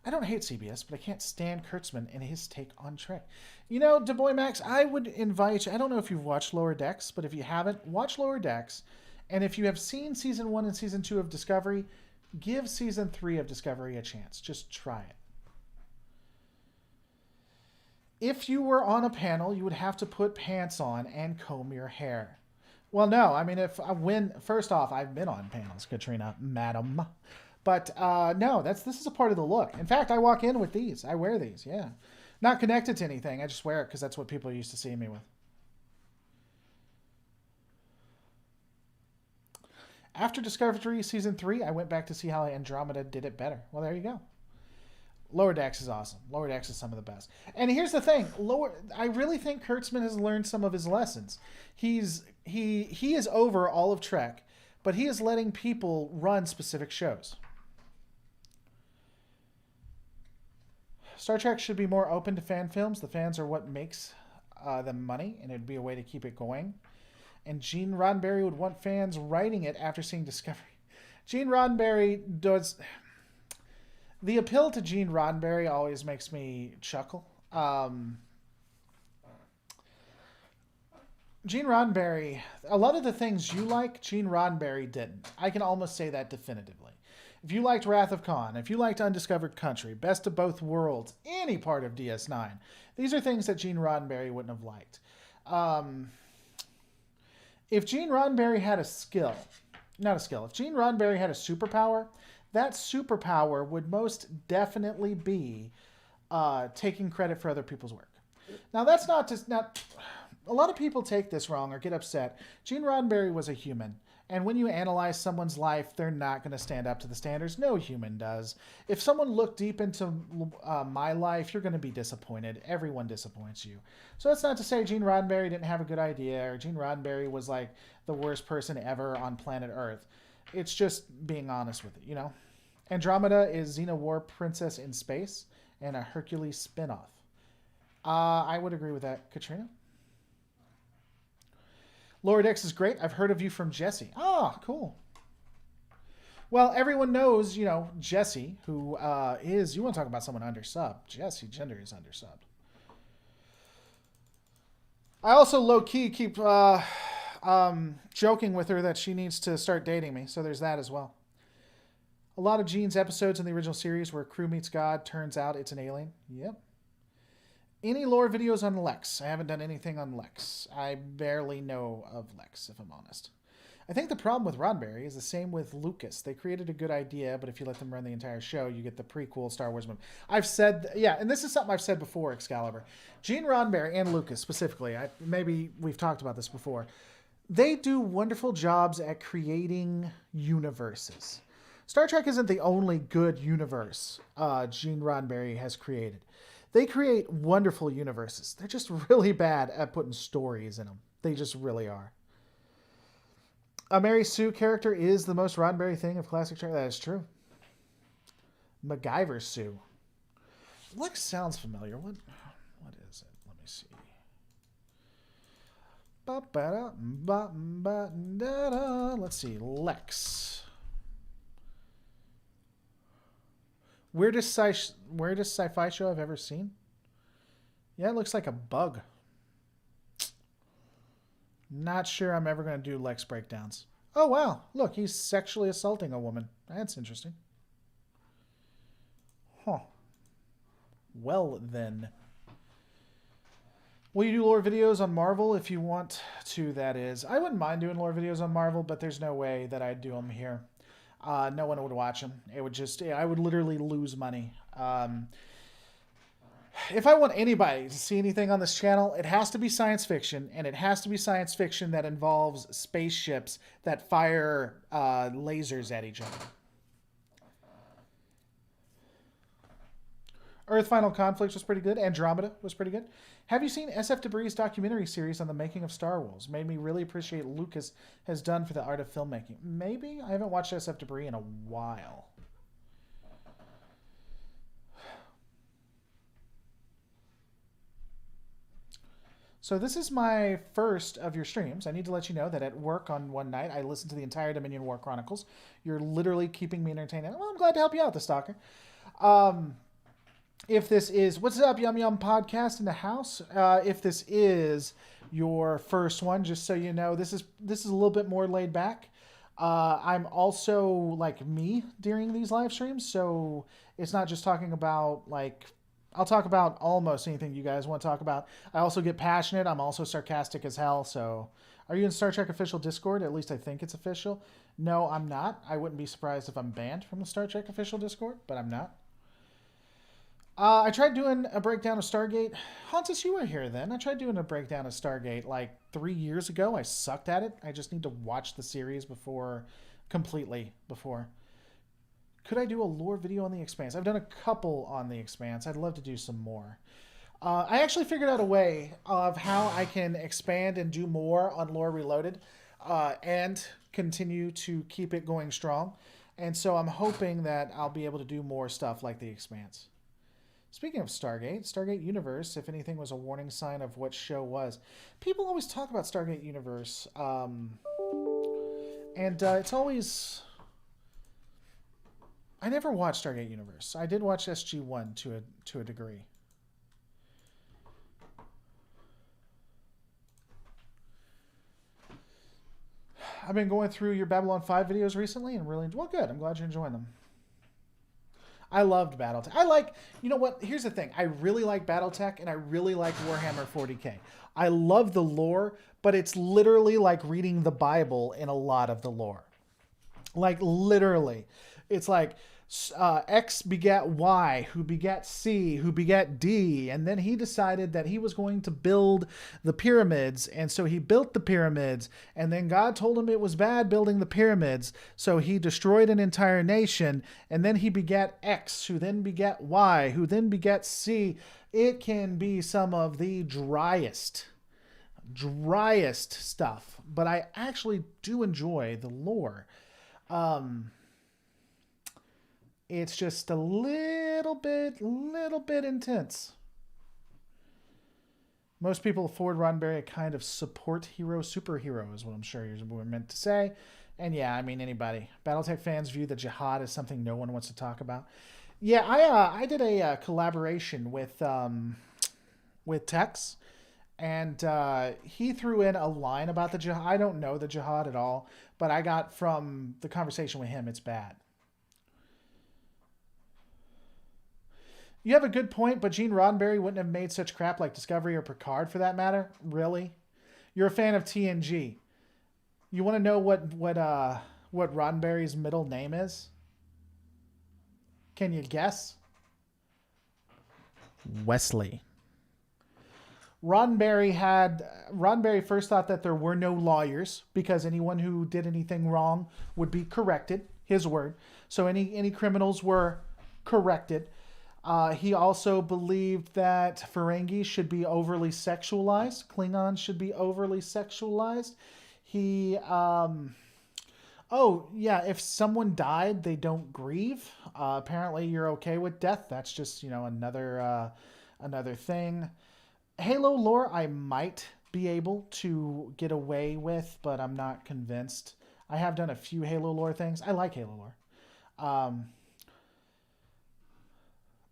I don't hate CBS, but I can't stand Kurtzman and his take on Trek. You know, DeBoy Max, I would invite you. I don't know if you've watched Lower Decks, but if you haven't, watch Lower Decks. And if you have seen Season 1 and Season 2 of Discovery, give Season 3 of Discovery a chance. Just try it. If you were on a panel, you would have to put pants on and comb your hair. Well, no. I mean, first off, I've been on panels, Katrina, madam. But no, this is a part of the look. In fact, I walk in with these. I wear these, yeah. Not connected to anything. I just wear it because that's what people used to see me with. After Discovery Season 3, I went back to see how Andromeda did it better. Well, there you go. Lower Decks is awesome. Lower Decks is some of the best. And here's the thing. I really think Kurtzman has learned some of his lessons. He is over all of Trek, but he is letting people run specific shows. Star Trek should be more open to fan films. The fans are what makes them money, and it'd be a way to keep it going. And Gene Roddenberry would want fans writing it after seeing Discovery. Gene Roddenberry does... The appeal to Gene Roddenberry always makes me chuckle. Gene Roddenberry, a lot of the things you like, Gene Roddenberry didn't. I can almost say that definitively. If you liked Wrath of Khan, if you liked Undiscovered Country, Best of Both Worlds, any part of DS9, these are things that Gene Roddenberry wouldn't have liked. If Gene Roddenberry had a skill, not a skill. If Gene Roddenberry had a superpower, that superpower would most definitely be taking credit for other people's work. Now, that's not just not. A lot of people take this wrong or get upset. Gene Roddenberry was a human. And when you analyze someone's life, they're not going to stand up to the standards. No human does. If someone looked deep into my life, you're going to be disappointed. Everyone disappoints you. So that's not to say Gene Roddenberry didn't have a good idea or Gene Roddenberry was like the worst person ever on planet Earth. It's just being honest with it, you know? Andromeda is Xena War Princess in space and a Hercules spinoff. I would agree with that. Katrina? Lower Decks is great. I've heard of you from Jesse. Ah, cool. Well, everyone knows, you know, Jesse, who is, you want to talk about someone undersubbed. Jesse Gender is undersubbed. I also low-key keep joking with her that she needs to start dating me, so there's that as well. A lot of Gene's episodes in the original series where crew meets God, turns out it's an alien. Yep. Any lore videos on Lex? I haven't done anything on Lex. I barely know of Lex, if I'm honest. I think the problem with Roddenberry is the same with Lucas. They created a good idea, but if you let them run the entire show, you get the prequel Star Wars movie. I've said, yeah, and this is something I've said before, Excalibur. Gene Roddenberry and Lucas specifically, maybe we've talked about this before, they do wonderful jobs at creating universes. Star Trek isn't the only good universe Gene Roddenberry has created. They create wonderful universes. They're just really bad at putting stories in them. They just really are. A Mary Sue character is the most Roddenberry thing of classic Trek. That is true. MacGyver Sue. Lex sounds familiar. What is it? Let me see. Let's see. Lex. Weirdest sci-fi show I've ever seen? Yeah, it looks like a bug. Not sure I'm ever going to do Lex breakdowns. Oh, wow. Look, he's sexually assaulting a woman. That's interesting. Huh. Well, then. Will you do lore videos on Marvel if you want to, that is? I wouldn't mind doing lore videos on Marvel, but there's no way that I'd do them here. No one would watch them. It would just, I would literally lose money. If I want anybody to see anything on this channel, it has to be science fiction, and it has to be science fiction that involves spaceships that fire lasers at each other. Earth Final Conflict was pretty good. Andromeda was pretty good. Have you seen SF Debris' documentary series on the making of Star Wars? Made me really appreciate what Lucas has done for the art of filmmaking. Maybe? I haven't watched SF Debris in a while. So this is my first of your streams. I need to let you know that at work on one night, I listened to the entire Dominion War Chronicles. You're literally keeping me entertained. Well, I'm glad to help you out, the stalker. If this is, what's up, Yum Yum Podcast in the house? If this is your first one, just so you know, this is a little bit more laid back. I'm also like me during these live streams, so it's not just talking about like, I'll talk about almost anything you guys want to talk about. I also get passionate. I'm also sarcastic as hell. So are you in Star Trek official Discord? At least I think it's official. No, I'm not. I wouldn't be surprised if I'm banned from the Star Trek official Discord, but I'm not. I tried doing a breakdown of Stargate. Hauntus, you were here then. I tried doing a breakdown of Stargate like 3 years ago. I sucked at it. I just need to watch the series completely before. Could I do a lore video on The Expanse? I've done a couple on The Expanse. I'd love to do some more. I actually figured out a way of how I can expand and do more on Lore Reloaded and continue to keep it going strong. And so I'm hoping that I'll be able to do more stuff like The Expanse. Speaking of Stargate Universe, if anything was a warning sign of what show was. People always talk about Stargate Universe. It's always... I never watched Stargate Universe. I did watch SG-1 to a degree. I've been going through your Babylon 5 videos recently and really... Well, good. I'm glad you're enjoying them. I loved Battletech. You know what? Here's the thing. I really like Battletech, and I really like Warhammer 40k. I love the lore, but it's literally like reading the Bible in a lot of the lore. Like literally, it's like X begat Y, who begat C, who begat D, and then he decided that he was going to build the pyramids, and so he built the pyramids, and then God told him it was bad building the pyramids, so he destroyed an entire nation, and then he begat X, who then begat Y, who then begat C. It can be some of the driest stuff, but I actually do enjoy the lore. It's just a little bit intense. Most people afford Roddenberry a kind of support hero, superhero is what I'm sure you're meant to say. And yeah, I mean, anybody. Battletech fans view the jihad as something no one wants to talk about. Yeah, I did a collaboration with Tex, and he threw in a line about the jihad. I don't know the jihad at all, but I got from the conversation with him, it's bad. You have a good point, but Gene Roddenberry wouldn't have made such crap like Discovery or Picard for that matter. Really? You're a fan of TNG. You want to know what Roddenberry's middle name is? Can you guess? Wesley. Roddenberry first thought that there were no lawyers because anyone who did anything wrong would be corrected. His word. So any criminals were corrected. He also believed that Ferengi should be overly sexualized. Klingons should be overly sexualized. He, if someone died, they don't grieve. Apparently you're okay with death. That's just, another thing. Halo lore, I might be able to get away with, but I'm not convinced. I have done a few Halo lore things. I like Halo lore.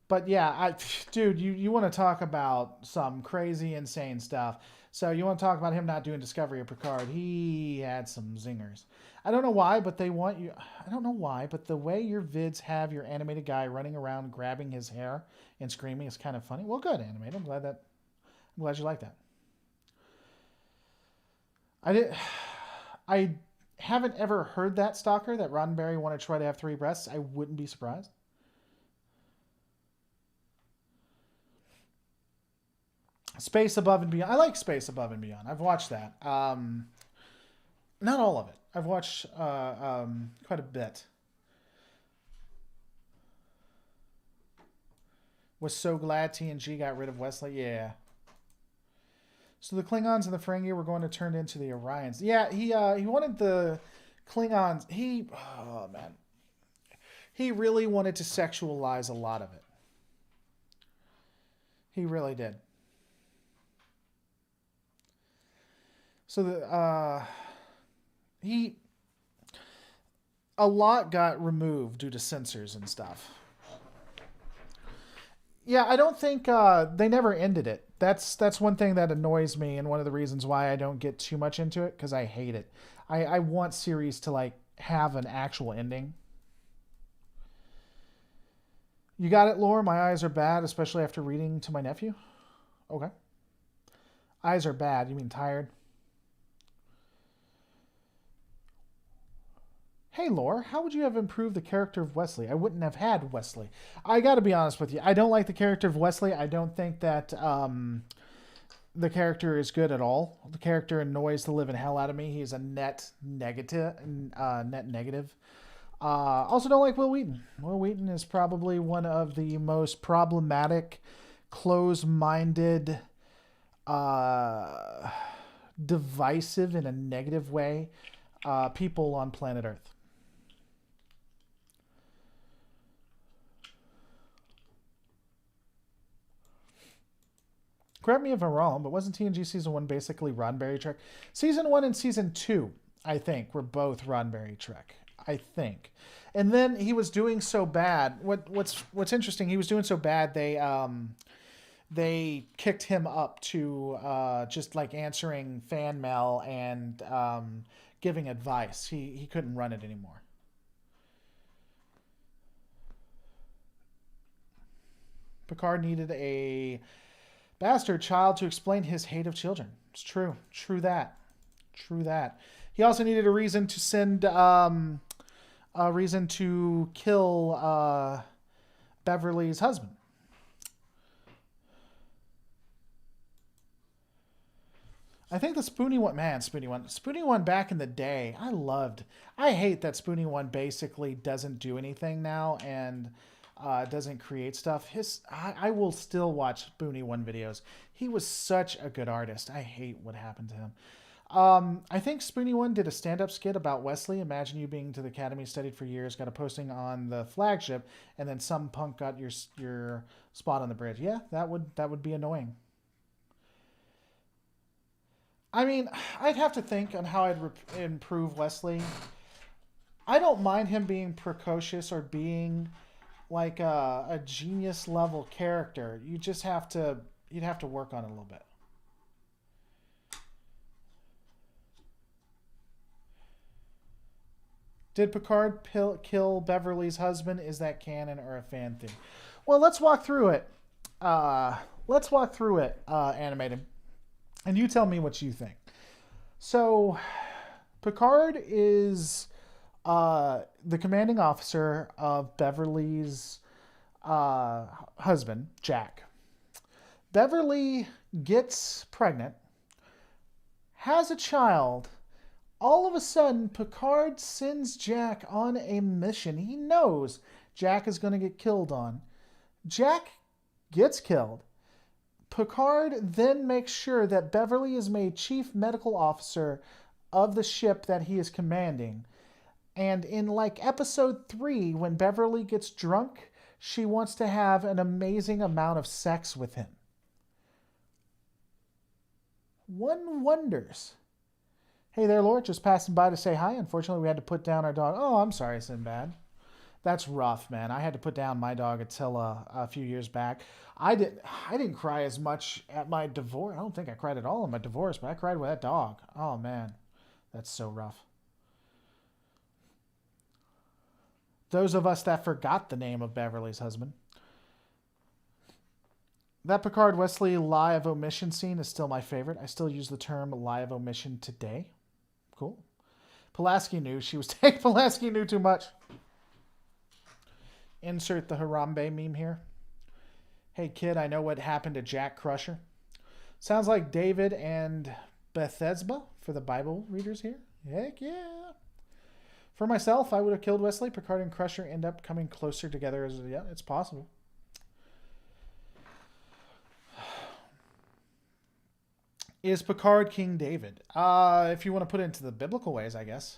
But yeah, dude, you want to talk about some crazy, insane stuff. So you want to talk about him not doing Discovery or Picard. He had some zingers. I don't know why, but they want you. I don't know why, but the way your vids have your animated guy running around grabbing his hair and screaming is kind of funny. Well, good, animated. I'm glad you like that. I haven't ever heard that, Stalker, that Roddenberry wanted to try to have 3 breasts. I wouldn't be surprised. Space Above and Beyond. I like Space Above and Beyond. I've watched that. Not all of it. I've watched quite a bit. Was so glad TNG got rid of Wesley. Yeah. So the Klingons and the Ferengi were going to turn into the Orions. Yeah, he wanted the Klingons. Oh man, he really wanted to sexualize a lot of it. He really did. So a lot got removed due to censors and stuff. Yeah, I don't think they never ended it. That's one thing that annoys me, and one of the reasons why I don't get too much into it, because I hate it. I want series to have an actual ending. You got it, Lore? My eyes are bad, especially after reading to my nephew. Okay. Eyes are bad. You mean tired? Hey, Lore, how would you have improved the character of Wesley? I wouldn't have had Wesley. I got to be honest with you. I don't like the character of Wesley. I don't think that the character is good at all. The character annoys the living hell out of me. He's a net negative. Also don't like Will Wheaton. Will Wheaton is probably one of the most problematic, close-minded, divisive in a negative way people on planet Earth. Correct me if I'm wrong, but wasn't TNG Season 1 basically Roddenberry Trek? Season 1 and Season 2, I think, were both Roddenberry Trek. I think. And then he was doing so bad. What's interesting, he was doing so bad, they kicked him up to just answering fan mail and giving advice. He couldn't run it anymore. Picard needed a bastard child to explain his hate of children. It's true. True that. He also needed a reason to send a reason to kill Beverly's husband. I think the Spoonie one back in the day, I hate that Spoonie one basically doesn't do anything now and doesn't create stuff. I will still watch Spoonie one videos. He was such a good artist. I hate what happened to him. I think Spoonie One did a stand-up skit about Wesley. Imagine you being to the academy, studied for years, got a posting on the flagship, and then some punk got your spot on the bridge. Yeah, that would be annoying. I mean, I'd have to think on how I'd improve Wesley. I don't mind him being precocious or being like a genius level character. You'd have to work on it a little bit. Did Picard kill Beverly's husband? Is that canon or a fan thing? Well, let's walk through it. Animated. And you tell me what you think. So, Picard is the commanding officer of Beverly's husband, Jack. Beverly gets pregnant, has a child. All of a sudden, Picard sends Jack on a mission. He knows Jack is going to get killed on. Jack gets killed. Picard then makes sure that Beverly is made chief medical officer of the ship that he is commanding. And in like episode 3, when Beverly gets drunk, she wants to have an amazing amount of sex with him. One wonders. Hey there, Lord. Just passing by to say hi. Unfortunately, we had to put down our dog. Oh, I'm sorry, Sinbad. That's rough, man. I had to put down my dog Attila a few years back. I didn't cry as much at my divorce. I don't think I cried at all in my divorce, but I cried with that dog. Oh, man. That's so rough. Those of us that forgot the name of Beverly's husband. That Picard Wesley lie of omission scene is still my favorite. I still use the term lie of omission today. Cool. Pulaski knew she was taking Pulaski knew too much. Insert the Harambe meme here. Hey kid, I know what happened to Jack Crusher. Sounds like David and Bethesda for the Bible readers here. Heck yeah. For myself, I would have killed Wesley. Picard and Crusher end up coming closer together. Yeah, it's possible. Is Picard King David? If you want to put it into the biblical ways, I guess.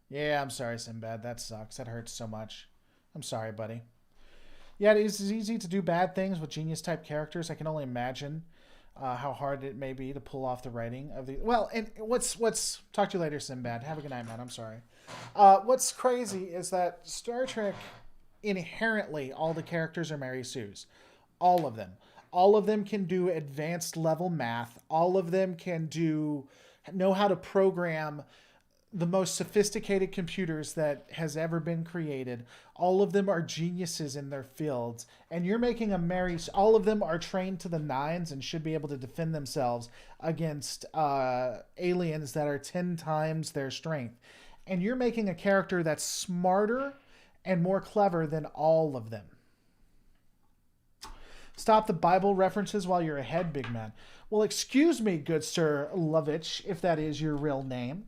Yeah, I'm sorry, Sinbad. That sucks. That hurts so much. I'm sorry, buddy. Yeah, it is easy to do bad things with genius-type characters. I can only imagine how hard it may be to pull off the writing of the... Well, and what's... Talk to you later, Sinbad. Have a good night, man. I'm sorry. What's crazy is that Star Trek, inherently, all the characters are Mary Sue's. All of them. All of them can do advanced level math. All of them can know how to program the most sophisticated computers that has ever been created. All of them are geniuses in their fields. And you're making a Mary... All of them are trained to the nines and should be able to defend themselves against aliens that are 10 times their strength. And you're making a character that's smarter and more clever than all of them. Stop the Bible references while you're ahead, big man. Well, excuse me, good Sir Lovitch, if that is your real name.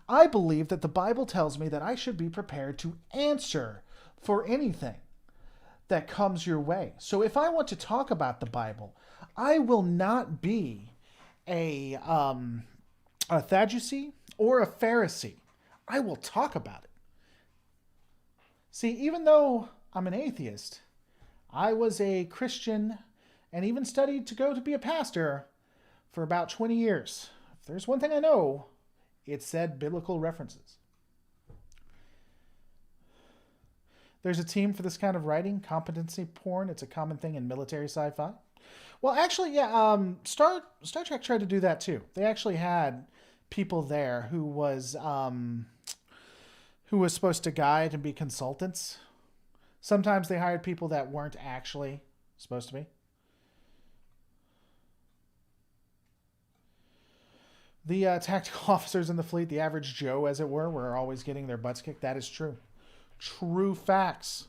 I believe that the Bible tells me that I should be prepared to answer for anything that comes your way. So if I want to talk about the Bible, I will not be a Sadducee or a Pharisee. I will talk about it. See, even though I'm an atheist, I was a Christian and even studied to go to be a pastor for about 20 years. If there's one thing I know, it said biblical references. There's a team for this kind of writing, competency porn. It's a common thing in military sci-fi. Well, actually, yeah, Star Trek tried to do that too. They actually had people there who was supposed to guide and be consultants. Sometimes they hired people that weren't actually supposed to be. The tactical officers in the fleet, the average Joe, as it were always getting their butts kicked. That is true. True facts.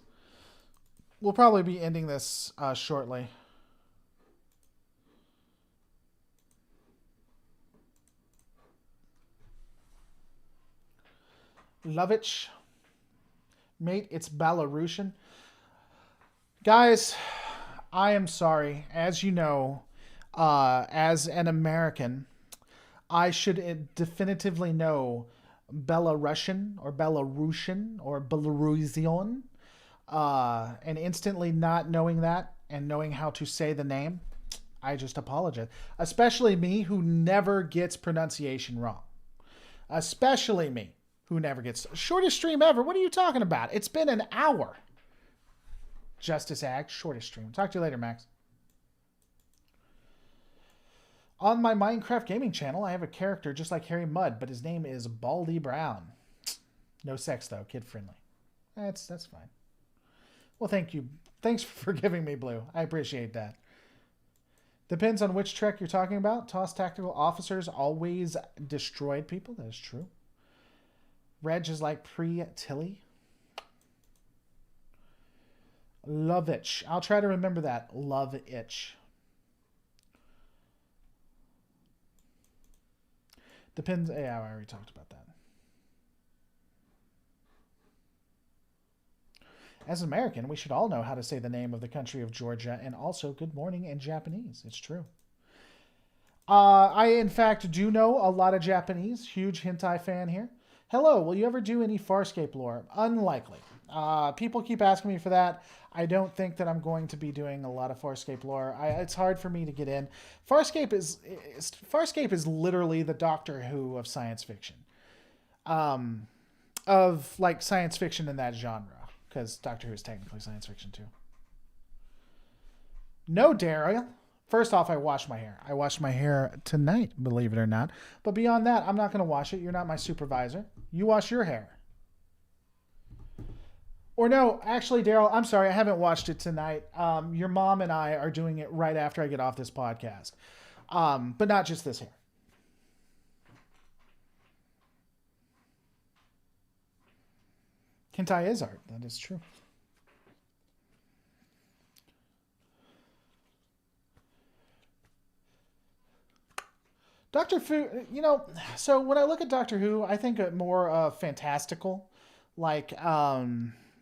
We'll probably be ending this shortly. Lovitch. Mate, it's Belarusian. Guys, I am sorry. As you know, as an American, I should definitively know Belarusian or Belarusian or Belarusian. And instantly not knowing that and knowing how to say the name, I just apologize. Especially me, who never gets pronunciation wrong. Especially me, who never gets... Shortest stream ever. What are you talking about? It's been an hour. Justice Ag, shortest stream. Talk to you later, Max. On my Minecraft gaming channel, I have a character just like Harry Mudd, but his name is Baldy Brown. No sex, though. Kid friendly. That's fine. Well, thank you. Thanks for giving me blue. I appreciate that. Depends on which Trek you're talking about. TOS tactical officers always destroyed people. That is true. Reg is like pre-Tilly. Lovitch. I'll try to remember that. Lovitch. Depends. Yeah, I already talked about that. As an American, we should all know how to say the name of the country of Georgia and also good morning in Japanese. It's true. I, in fact, do know a lot of Japanese. Huge hentai fan here. Hello, will you ever do any Farscape lore? Unlikely. People keep asking me for that. I don't think that I'm going to be doing a lot of Farscape lore. It's hard for me to get in. Farscape is literally the Doctor Who of science fiction. Of like science fiction in that genre. Because Doctor Who is technically science fiction too. No, Daryl. First off, I washed my hair. I washed my hair tonight, believe it or not. But beyond that, I'm not going to wash it. You're not my supervisor. You wash your hair. Or no, actually, Daryl, I'm sorry. I haven't washed it tonight. Your mom and I are doing it right after I get off this podcast. But not just this hair. Hentai is art. That is true. Doctor Who, so when I look at Doctor Who, I think more fantastical, like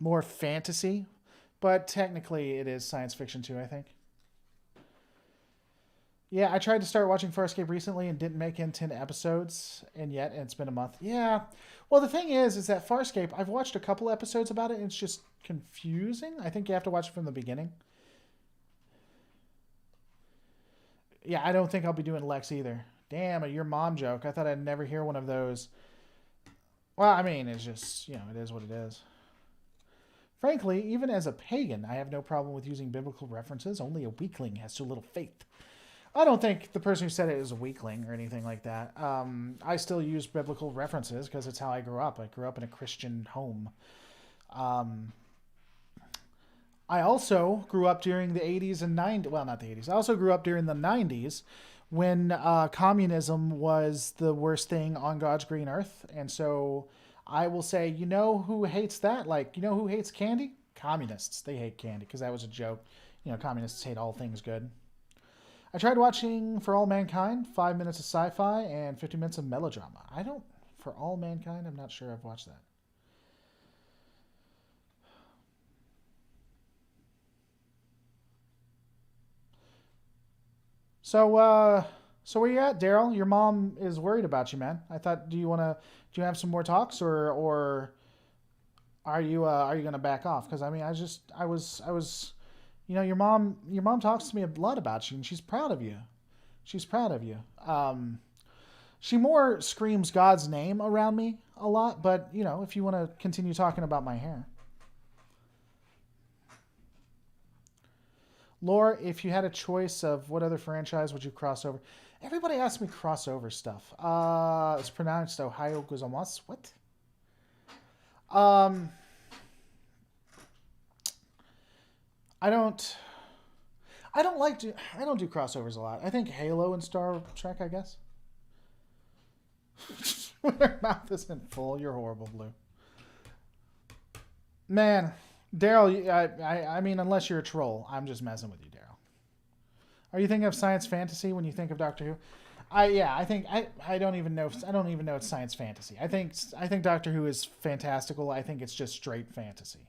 more fantasy, but technically it is science fiction too, I think. Yeah, I tried to start watching Farscape recently and didn't make in 10 episodes, and it's been a month. Yeah. Well, the thing is that Farscape, I've watched a couple episodes about it, and it's just confusing. I think you have to watch it from the beginning. Yeah, I don't think I'll be doing Lex either. Damn, a your mom joke. I thought I'd never hear one of those. Well, I mean, it's just, it is what it is. Frankly, even as a pagan, I have no problem with using biblical references. Only a weakling has so little faith. I don't think the person who said it is a weakling or anything like that. I still use biblical references because it's how I grew up. I grew up in a Christian home. I also grew up during the 80s and 90s. Well, not the 80s. I also grew up during the 90s when communism was the worst thing on God's green earth. And so I will say, who hates that? Like, who hates candy? Communists. They hate candy because that was a joke. Communists hate all things good. I tried watching For All Mankind, 5 minutes of sci-fi and 50 minutes of melodrama. For All Mankind, I'm not sure I've watched that. So where you at, Daryl? Your mom is worried about you, man. I thought, do you have some more talks or are you going to back off? Because I was. Your mom talks to me a lot about you, and she's proud of you. She's proud of you. She more screams God's name around me a lot, but, if you want to continue talking about my hair. Lore, if you had a choice of what other franchise would you cross over? Everybody asks me crossover stuff. It's pronounced Ohio Gozamasu. What? I don't do crossovers a lot. I think Halo and Star Trek, I guess. When their mouth isn't full, you're horrible, Blue. Man, Daryl, I mean, unless you're a troll, I'm just messing with you, Daryl. Are you thinking of science fantasy when you think of Doctor Who? I don't even know. I don't even know it's science fantasy. I think Doctor Who is fantastical. I think it's just straight fantasy.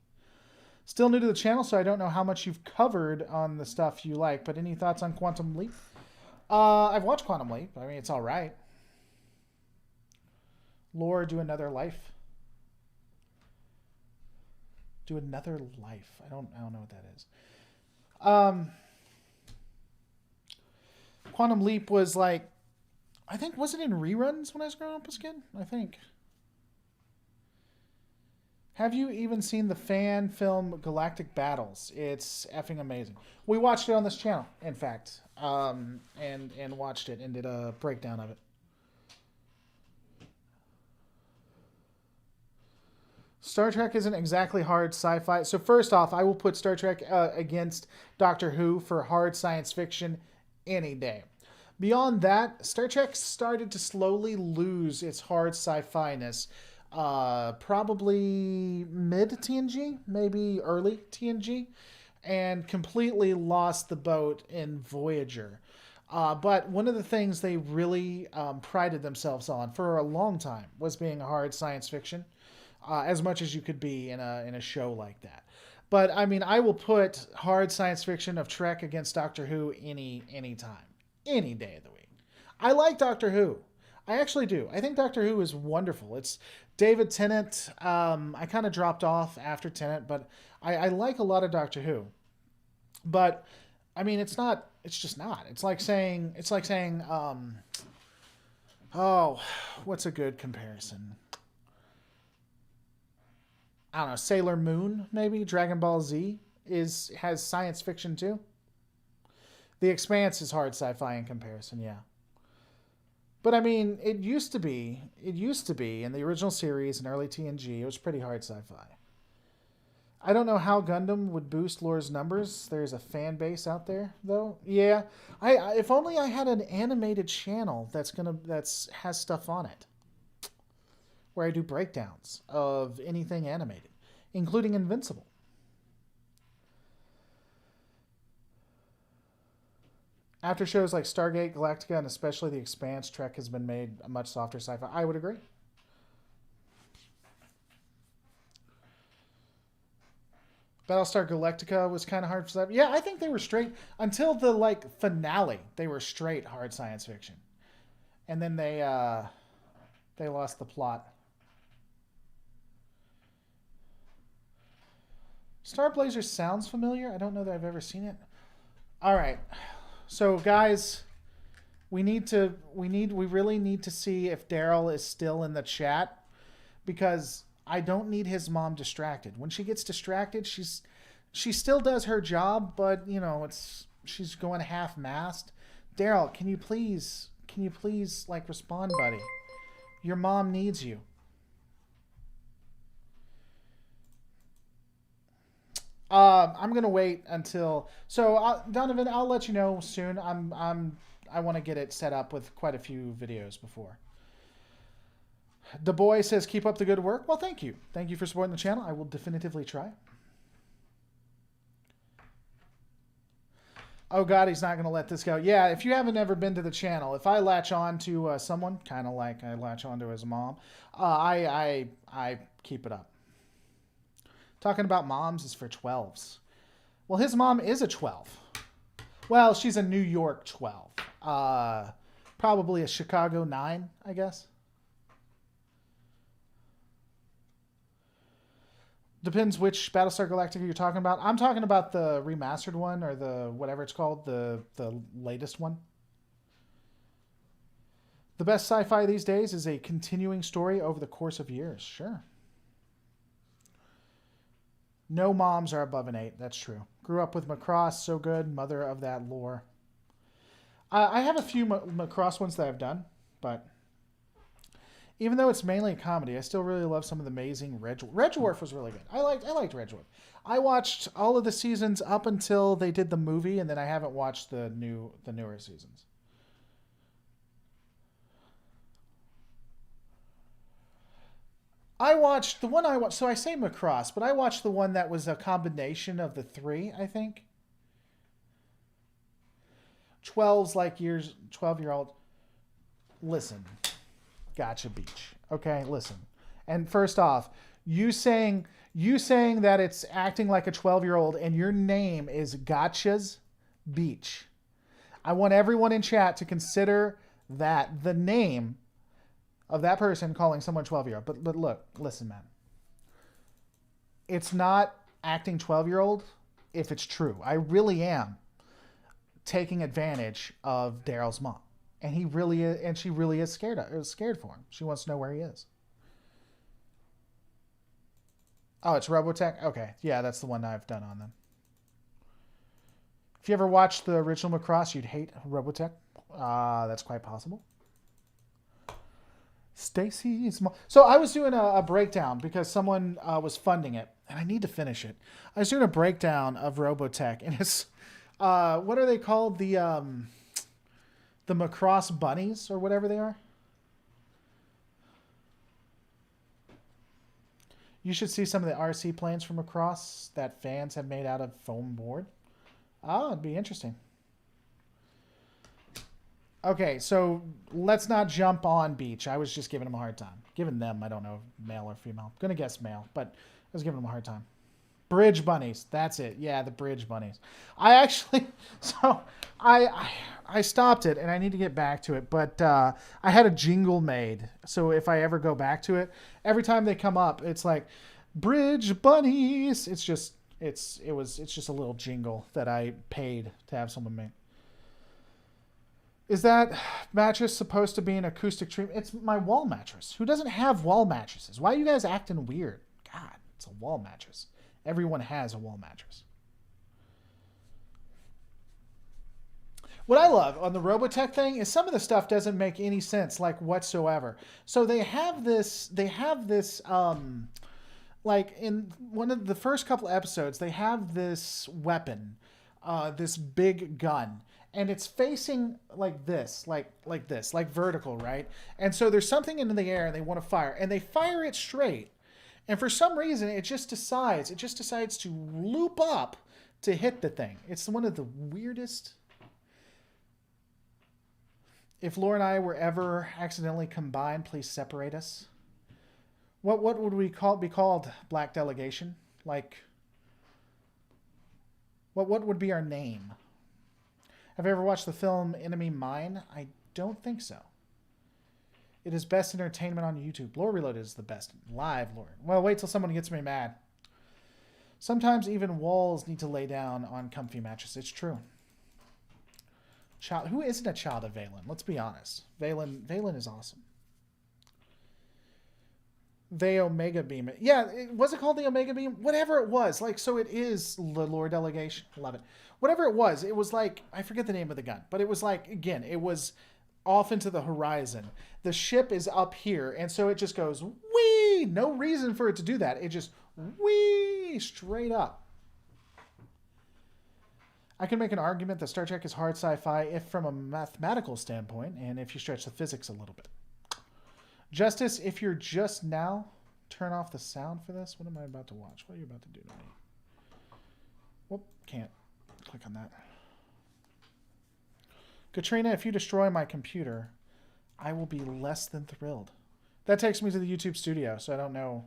Still new to the channel, so I don't know how much you've covered on the stuff you like. But any thoughts on Quantum Leap? I've watched Quantum Leap. I mean, it's all right. Lore, do another life. Do another life. I don't know what that is. Quantum Leap was like, I think, was it in reruns when I was growing up as a kid? I think. Have you even seen the fan film Galactic Battles? It's effing amazing. We watched it on this channel, in fact, and watched it and did a breakdown of it. Star Trek isn't exactly hard sci-fi. So first off, I will put Star Trek against Doctor Who for hard science fiction any day. Beyond that, Star Trek started to slowly lose its hard sci-fi-ness. Probably mid TNG, maybe early TNG, and completely lost the boat in Voyager. But one of the things they really prided themselves on for a long time was being hard science fiction, as much as you could be in a show like that. But I mean, I will put hard science fiction of Trek against Doctor Who any time, any day of the week. I like Doctor Who. I actually do. I think Doctor Who is wonderful. It's David Tennant. I kind of dropped off after Tennant, but I like a lot of Doctor Who. But I mean, it's not. It's just not. It's like saying. Oh, what's a good comparison? I don't know. Sailor Moon, maybe Dragon Ball Z has science fiction too. The Expanse is hard sci-fi in comparison. Yeah. But I mean, it used to be in the original series and early TNG, it was pretty hard sci-fi. I don't know how Gundam would boost Lore's numbers. There's a fan base out there, though. Yeah, if only I had an animated channel that's has stuff on it, where I do breakdowns of anything animated, including Invincible. After shows like Stargate, Galactica, and especially The Expanse, Trek has been made a much softer sci-fi. I would agree. Battlestar Galactica was kind of hard for sci-fi. Yeah, I think they were straight until the finale. They were straight hard science fiction, and then they lost the plot. Star Blazer sounds familiar. I don't know that I've ever seen it. All right. So guys, we really need to see if Daryl is still in the chat, because I don't need his mom distracted. When she gets distracted, she still does her job, but she's going half-mast. Daryl, can you please respond, buddy? Your mom needs you. I'm gonna wait until Donovan. I'll let you know soon. I want to get it set up with quite a few videos before. The boy says, "Keep up the good work." Well, thank you. Thank you for supporting the channel. I will definitively try. Oh God, he's not gonna let this go. Yeah, if you haven't ever been to the channel, if I latch on to someone, kind of like I latch on to his mom, I keep it up. Talking about moms is for 12s. Well, his mom is a 12. Well, she's a New York 12. Probably a Chicago 9, I guess. Depends which Battlestar Galactica you're talking about. I'm talking about the remastered one, or the whatever it's called, the latest one. The best sci-fi these days is a continuing story over the course of years. Sure. No moms are above an 8. That's true. Grew up with Macross, so good. Mother of that lore. I have a few Macross ones that I've done, but even though it's mainly a comedy, I still really love some of the amazing Red Dwarf was really good. I liked Red Dwarf. I watched all of the seasons up until they did the movie, and then I haven't watched the newer seasons. I watched the one I watched. So I say Macross, but I watched the one that was a combination of the three. I think 12's like years, 12-year-old. Listen, Gotcha Beach. Okay, listen. And first off, you saying that it's acting like a 12-year-old and your name is Gotcha's Beach. I want everyone in chat to consider that the name of that person calling someone 12-year-old. But look, listen, man. It's not acting 12-year-old if it's true. I really am taking advantage of Daryl's mom. And he really is, and she really is scared for him. She wants to know where he is. Oh, it's Robotech? Okay. Yeah, that's the one I've done on them. If you ever watched the original Macross, you'd hate Robotech. That's quite possible. Stacy's mom. So I was doing a breakdown because someone was funding it, and I need to finish it. I was doing a breakdown of Robotech, and it's what are they called? The Macross bunnies or whatever they are. You should see some of the RC planes from Macross that fans have made out of foam board. Oh, it'd be interesting. Okay, so let's not jump on Beach. I was just giving him a hard time. Giving them, I don't know, male or female. I'm going to guess male, but I was giving him a hard time. Bridge bunnies. That's it. Yeah, the bridge bunnies. I actually, so I stopped it and I need to get back to it, but I had a jingle made. So if I ever go back to it, every time they come up, it's like bridge bunnies. It's just a little jingle that I paid to have someone make. Is that mattress supposed to be an acoustic treatment? It's my wall mattress. Who doesn't have wall mattresses? Why are you guys acting weird? God, it's a wall mattress. Everyone has a wall mattress. What I love on the Robotech thing is some of the stuff doesn't make any sense, like whatsoever. So they have this, like in one of the first couple episodes, they have this weapon, this big gun. And it's facing like this, like this, like vertical, right? And so there's something in the air and they want to fire. And they fire it straight. And for some reason, it just decides to loop up to hit the thing. It's one of the weirdest. If Laura and I were ever accidentally combined, please separate us. What would we be called? Black Delegation? Like, what would be our name? Have you ever watched the film Enemy Mine? I don't think so. It is best entertainment on YouTube. Lore Reloaded is the best. Live lore. Well, wait till someone gets me mad. Sometimes even walls need to lay down on comfy mattresses. It's true. Who isn't a child of Valen? Let's be honest. Valen is awesome. The Omega Beam. Yeah, was it called the Omega Beam? Whatever it was. Like, so it is the lore delegation. Love it. Whatever it was like, I forget the name of the gun, but it was like, again, it was off into the horizon. The ship is up here, and so it just goes, whee! No reason for it to do that. It just, whee! Straight up. I can make an argument that Star Trek is hard sci-fi if from a mathematical standpoint, and if you stretch the physics a little bit. Justice, if you're just now, turn off the sound for this. What am I about to watch? What are you about to do to me? Whoop, can't click on that. Katrina, if you destroy my computer, I will be less than thrilled. That takes me to the YouTube studio, so I don't know.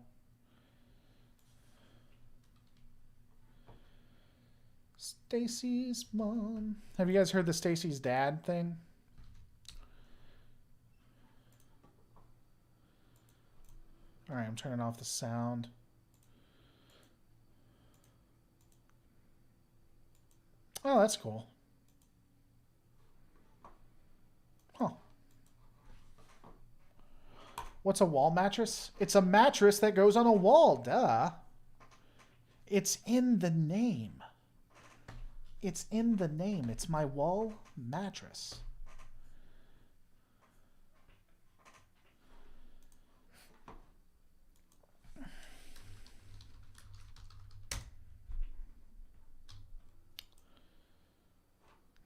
Stacy's mom. Have you guys heard the Stacy's dad thing? All right, I'm turning off the sound. Oh, that's cool. Huh. What's a wall mattress? It's a mattress that goes on a wall, duh. It's in the name. It's in the name. It's my wall mattress.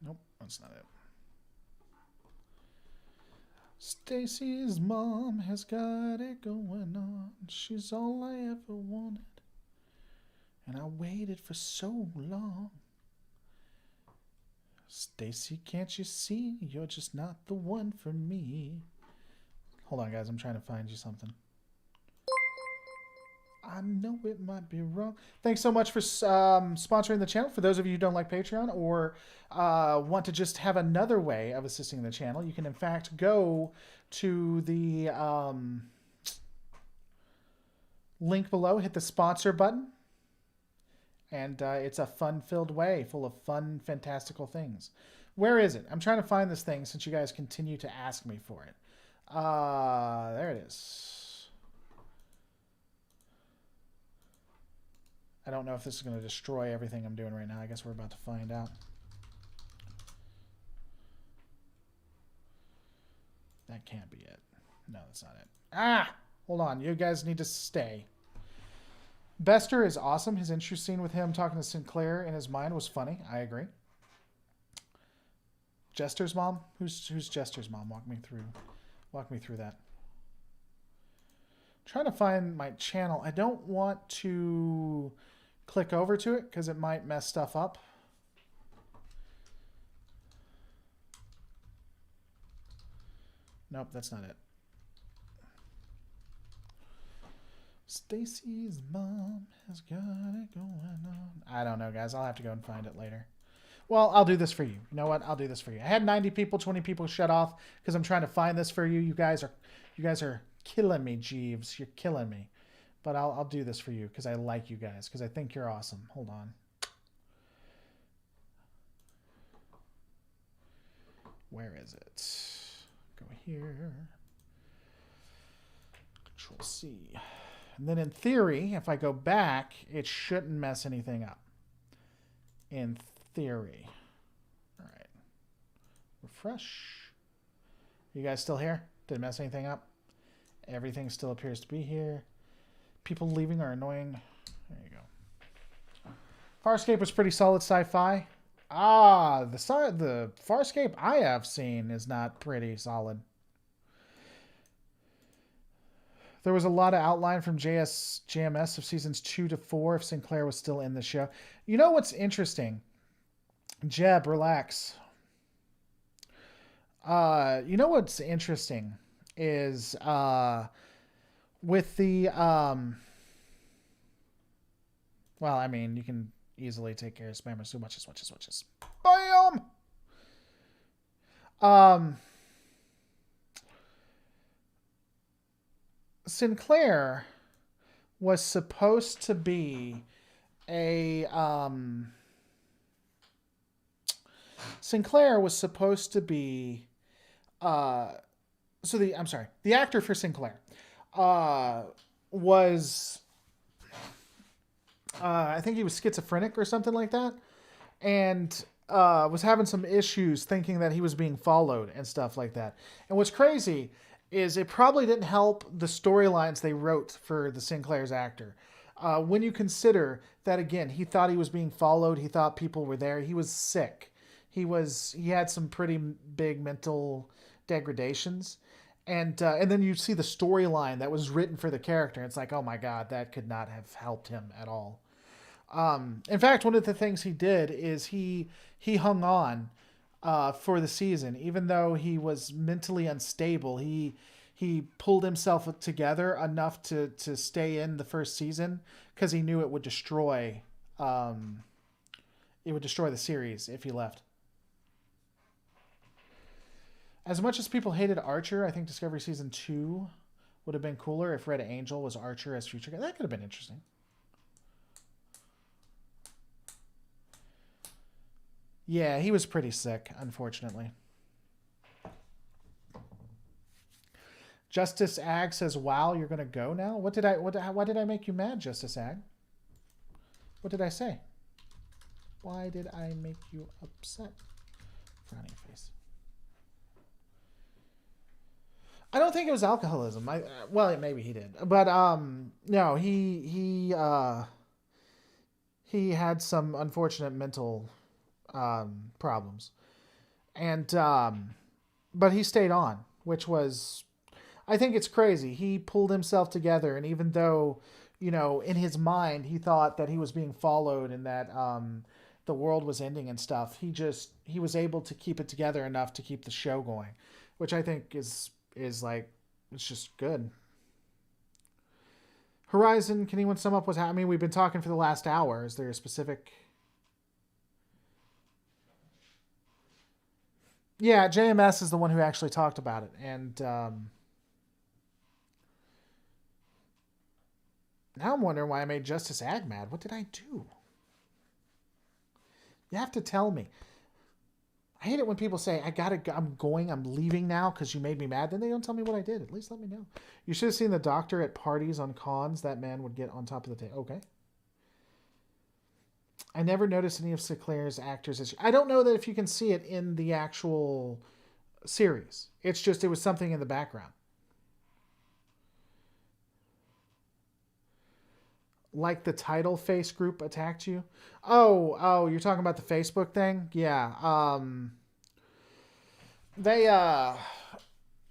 Nope, that's not it. Stacy's mom has got it going on. She's all I ever wanted. And I waited for so long. Stacy, can't you see? You're just not the one for me. Hold on, guys. I'm trying to find you something. I know it might be wrong. Thanks so much for sponsoring the channel. For those of you who don't like Patreon or want to just have another way of assisting the channel, you can in fact go to the link below, hit the sponsor button, and it's a fun-filled way full of fun, fantastical things. Where is it? I'm trying to find this thing since you guys continue to ask me for it. There it is. I don't know if this is going to destroy everything I'm doing right now. I guess we're about to find out. That can't be it. No, that's not it. Ah! Hold on. You guys need to stay. Bester is awesome. His intro scene with him talking to Sinclair in his mind was funny. I agree. Jester's mom? Who's Jester's mom? Walk me through that. I'm trying to find my channel. I don't want to click over to it because it might mess stuff up. Nope, that's not it. Stacy's mom has got it going on. I don't know, guys. I'll have to go and find it later. Well, I'll do this for you. You know what? I'll do this for you. I had 90 people, 20 people shut off because I'm trying to find this for you. You guys are killing me, Jeeves. You're killing me. But I'll do this for you because I like you guys, because I think you're awesome. Hold on. Where is it? Go here. Control C. And then in theory, if I go back, it shouldn't mess anything up. In theory. All right. Refresh. You guys still here? Did it mess anything up? Everything still appears to be here. People leaving are annoying. There you go. Farscape was pretty solid sci-fi. Ah, the Farscape I have seen is not pretty solid. There was a lot of outline from JMS of seasons 2 to 4 if Sinclair was still in the show. You know what's interesting? Jeb, relax. You know what's interesting is with the well, I mean, you can easily take care of spammers. So much as bam. Sinclair was supposed to be a the actor for Sinclair was I think he was schizophrenic or something like that, and was having some issues thinking that he was being followed and stuff like that. And what's crazy is it probably didn't help the storylines they wrote for the Sinclair's actor. When you consider that, again, he thought he was being followed. He thought people were there. He was sick. He had some pretty big mental degradations. And then you see the storyline that was written for the character. It's like, oh my God, that could not have helped him at all. In fact, one of the things he did is he hung on for the season, even though he was mentally unstable. He pulled himself together enough to stay in the first season because he knew it would destroy the series if he left. As much as people hated Archer, I think Discovery Season 2 would have been cooler if Red Angel was Archer as future guy. That could have been interesting. Yeah, he was pretty sick, unfortunately. Justice Ag says, "Wow, you're gonna go now." Why did I make you mad, Justice Ag? What did I say? Why did I make you upset? Frowny face. I don't think it was alcoholism. Well, maybe he did, but no, he had some unfortunate mental problems, and but he stayed on which was, I think it's crazy. He pulled himself together, and even though, in his mind, he thought that he was being followed and that the world was ending and stuff, he was able to keep it together enough to keep the show going, which I think is like, it's just good. Horizon, can anyone sum up what's happening? I mean, we've been talking for the last hour. Is there a specific... Yeah, JMS is the one who actually talked about it. And now I'm wondering why I made Justice Ag mad. What did I do? You have to tell me. I hate it when people say, I'm leaving now because you made me mad. Then they don't tell me what I did. At least let me know. You should have seen the doctor at parties on cons. That man would get on top of the table. Okay. I never noticed any of Sinclair's actors. I don't know that if you can see it in the actual series. It's just, it was something in the background. Like the title face group attacked you. Oh, you're talking about the Facebook thing? Yeah.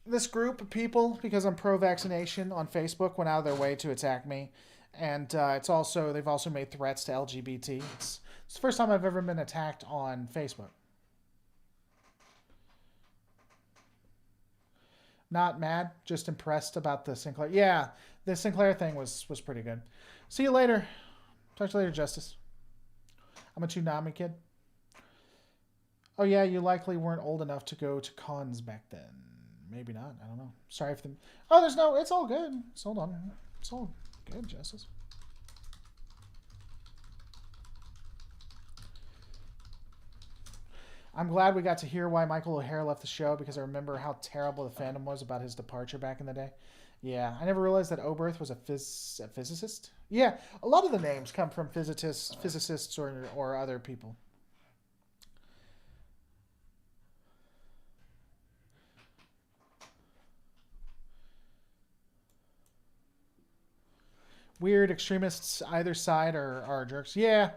This group of people, because I'm pro-vaccination on Facebook, went out of their way to attack me. And they've also made threats to LGBT. It's the first time I've ever been attacked on Facebook. Not mad, just impressed about the Sinclair. Yeah, the Sinclair thing was pretty good. See you later. Talk to you later, Justice. I'm a Toonami kid. Oh yeah, you likely weren't old enough to go to cons back then. Maybe not. I don't know. Sorry for them. Oh, it's all good. Hold on. It's all good, Justice. I'm glad we got to hear why Michael O'Hara left the show, because I remember how terrible the fandom was about his departure back in the day. Yeah, I never realized that Oberth was a physicist. Yeah, a lot of the names come from physicists or other people. Weird extremists either side are jerks. Yeah.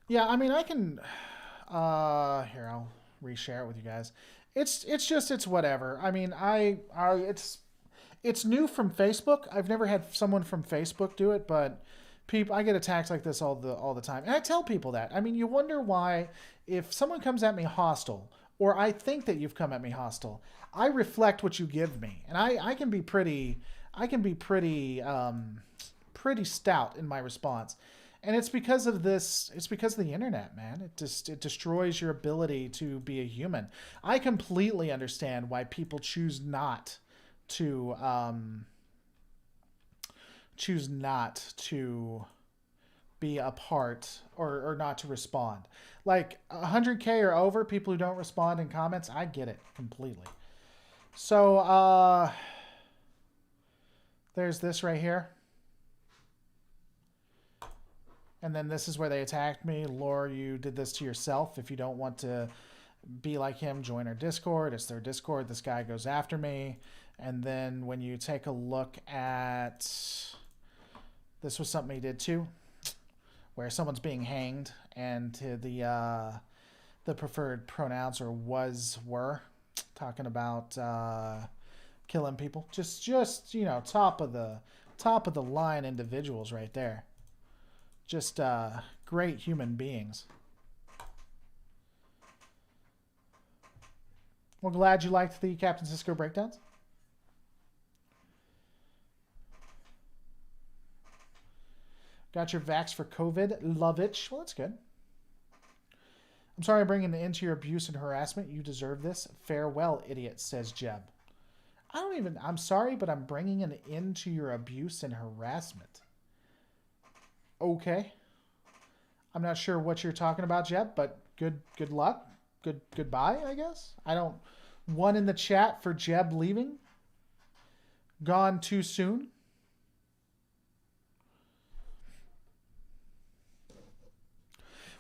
Yeah, I mean, I can... here, I'll reshare it with you guys. It's whatever. I mean, it's new from Facebook. I've never had someone from Facebook do it, but I get attacks like this all the time. And I tell people that. I mean, you wonder why, if someone comes at me hostile, or I think that you've come at me hostile, I reflect what you give me. And I can be pretty stout in my response. And it's because of this. It's because of the internet, man. It destroys your ability to be a human. I completely understand why people choose not to be a part or not to respond. Like 100K or over, people who don't respond in comments, I get it completely. So there's this right here. And then this is where they attacked me. Lore, you did this to yourself. If you don't want to be like him, join our Discord. It's their Discord. This guy goes after me. And then when you take a look at... This was something he did too, where someone's being hanged, and the preferred pronouns are were, talking about killing people. Just top of the line individuals right there. Just great human beings. Well, glad you liked the Captain Cisco breakdowns. Got your vax for COVID. Love it. Well, that's good. I'm sorry I'm bringing an end to your abuse and harassment. You deserve this. Farewell, idiot, says Jeb. I'm sorry, but I'm bringing an end to your abuse and harassment. Okay. I'm not sure what you're talking about, Jeb, but good luck. Goodbye, I guess. One in the chat for Jeb leaving. Gone too soon.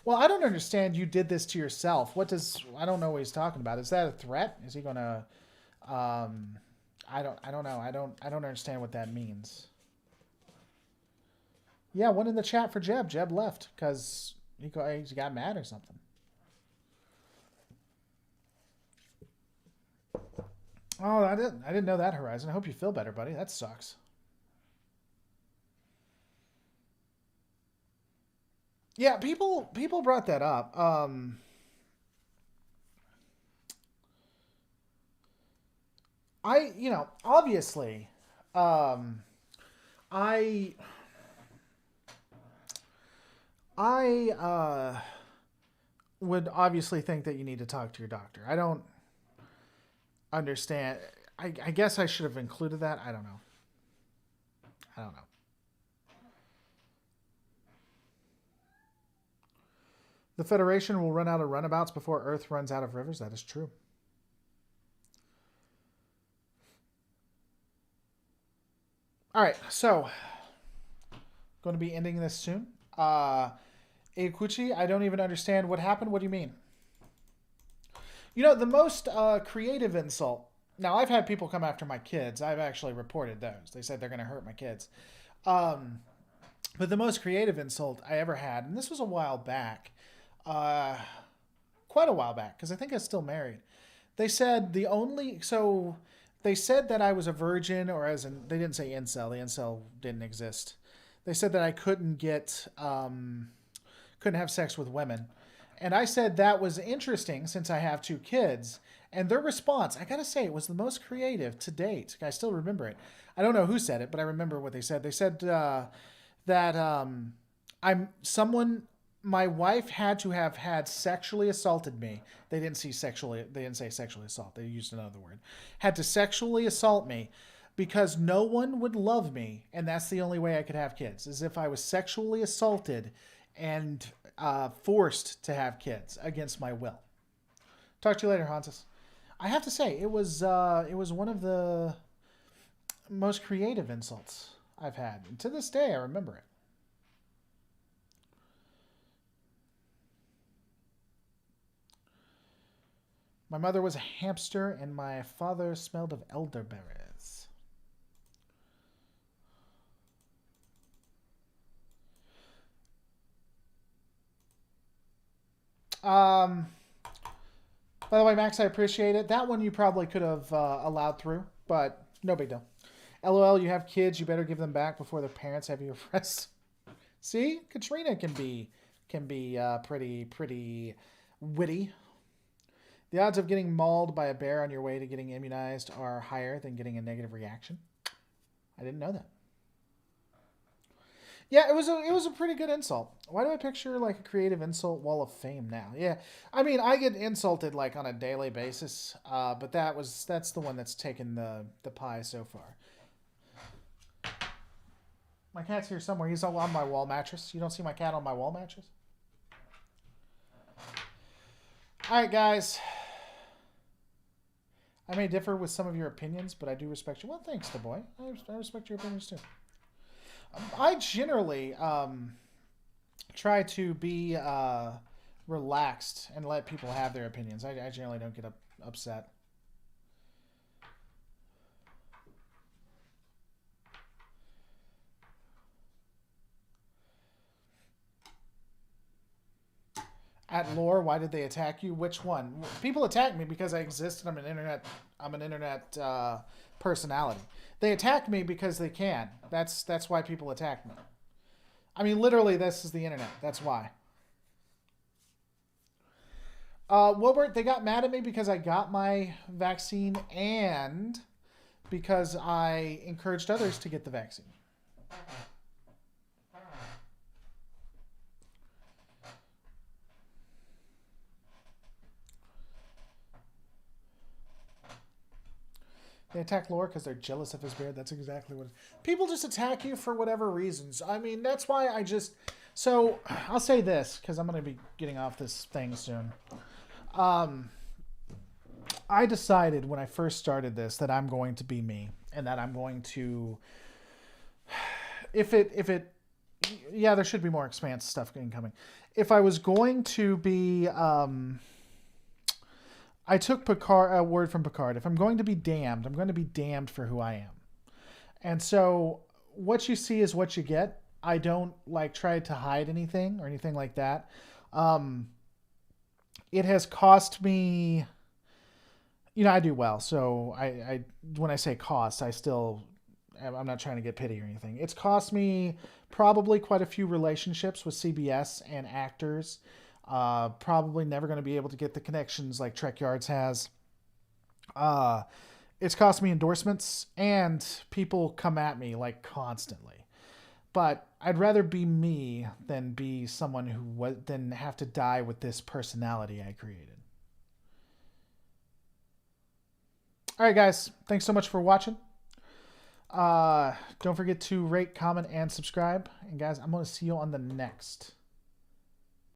Well, I don't understand. You did this to yourself. I don't know what he's talking about. Is that a threat? Is he going to, I don't know. I don't understand what that means. Yeah, one in the chat for Jeb. Jeb left because he got mad or something. Oh, I didn't know that, Horizon. I hope you feel better, buddy. That sucks. Yeah, people brought that up. Obviously, um, I I would obviously think that you need to talk to your doctor. I don't understand. I guess I should have included that. I don't know. I don't know. The Federation will run out of runabouts before Earth runs out of rivers. That is true. All right, so going to be ending this soon. Ikuchi, I don't even understand what happened. What do you mean? The most creative insult. Now, I've had people come after my kids. I've actually reported those. They said they're going to hurt my kids. Um, but the most creative insult I ever had, and this was a while back, uh, quite a while back, because I think I was still married. They said they said that I was a virgin, or they didn't say incel. The incel didn't exist. They said that I couldn't have sex with women. And I said that was interesting since I have two kids. And their response, I gotta say, it was the most creative to date. I still remember it. I don't know who said it, but I remember what they said. They said that I'm someone. My wife had to have had sexually assaulted me. They didn't see sexually. They didn't say sexually assault. They used another word. Had to sexually assault me because no one would love me, and that's the only way I could have kids. Is if I was sexually assaulted and forced to have kids against my will. Talk to you later, Hansis. I have to say it was one of the most creative insults I've had, and to this day I remember it. My mother was a hamster, and my father smelled of elderberries. Um, by the way, Max, I appreciate it. That one you probably could have allowed through, but no big deal. LOL, you have kids. You better give them back before their parents have you arrested. See, Katrina can be pretty witty. The odds of getting mauled by a bear on your way to getting immunized are higher than getting a negative reaction. I didn't know that. Yeah, it was a pretty good insult. Why do I picture like a creative insult wall of fame now? Yeah, I mean I get insulted like on a daily basis, but that's the one that's taken the pie so far. My cat's here somewhere. He's on my wall mattress. You don't see my cat on my wall mattress? All right, guys. I may differ with some of your opinions, but I do respect you. Well, thanks, the boy. I respect your opinions too. I generally try to be relaxed and let people have their opinions. I generally don't get upset. At lore, why did they attack you? Which one? People attack me because I exist and I'm an internet personality. They attack me because they can. That's why people attack me. I mean, literally, this is the internet. That's why. Wilbert, they got mad at me because I got my vaccine and because I encouraged others to get the vaccine. They attack Lore because they're jealous of his beard. That's exactly what people just attack you for whatever reasons. I mean, that's why I just. So I'll say this because I'm going to be getting off this thing soon. Um, I decided when I first started this that I'm going to be me and that I'm going to. If it, yeah, there should be more expanse stuff incoming. If I was going to be, I took Picard a word from Picard. If I'm going to be damned, I'm going to be damned for who I am. And so what you see is what you get. I don't like try to hide anything or anything like that. It has cost me I do well. So when I say cost, I'm not trying to get pity or anything. It's cost me probably quite a few relationships with CBS and actors. Probably never going to be able to get the connections like Trek Yards has. It's cost me endorsements, and people come at me like constantly. But I'd rather be me than be someone than have to die with this personality I created. All right, guys. Thanks so much for watching. Don't forget to rate, comment, and subscribe. And guys, I'm going to see you on the next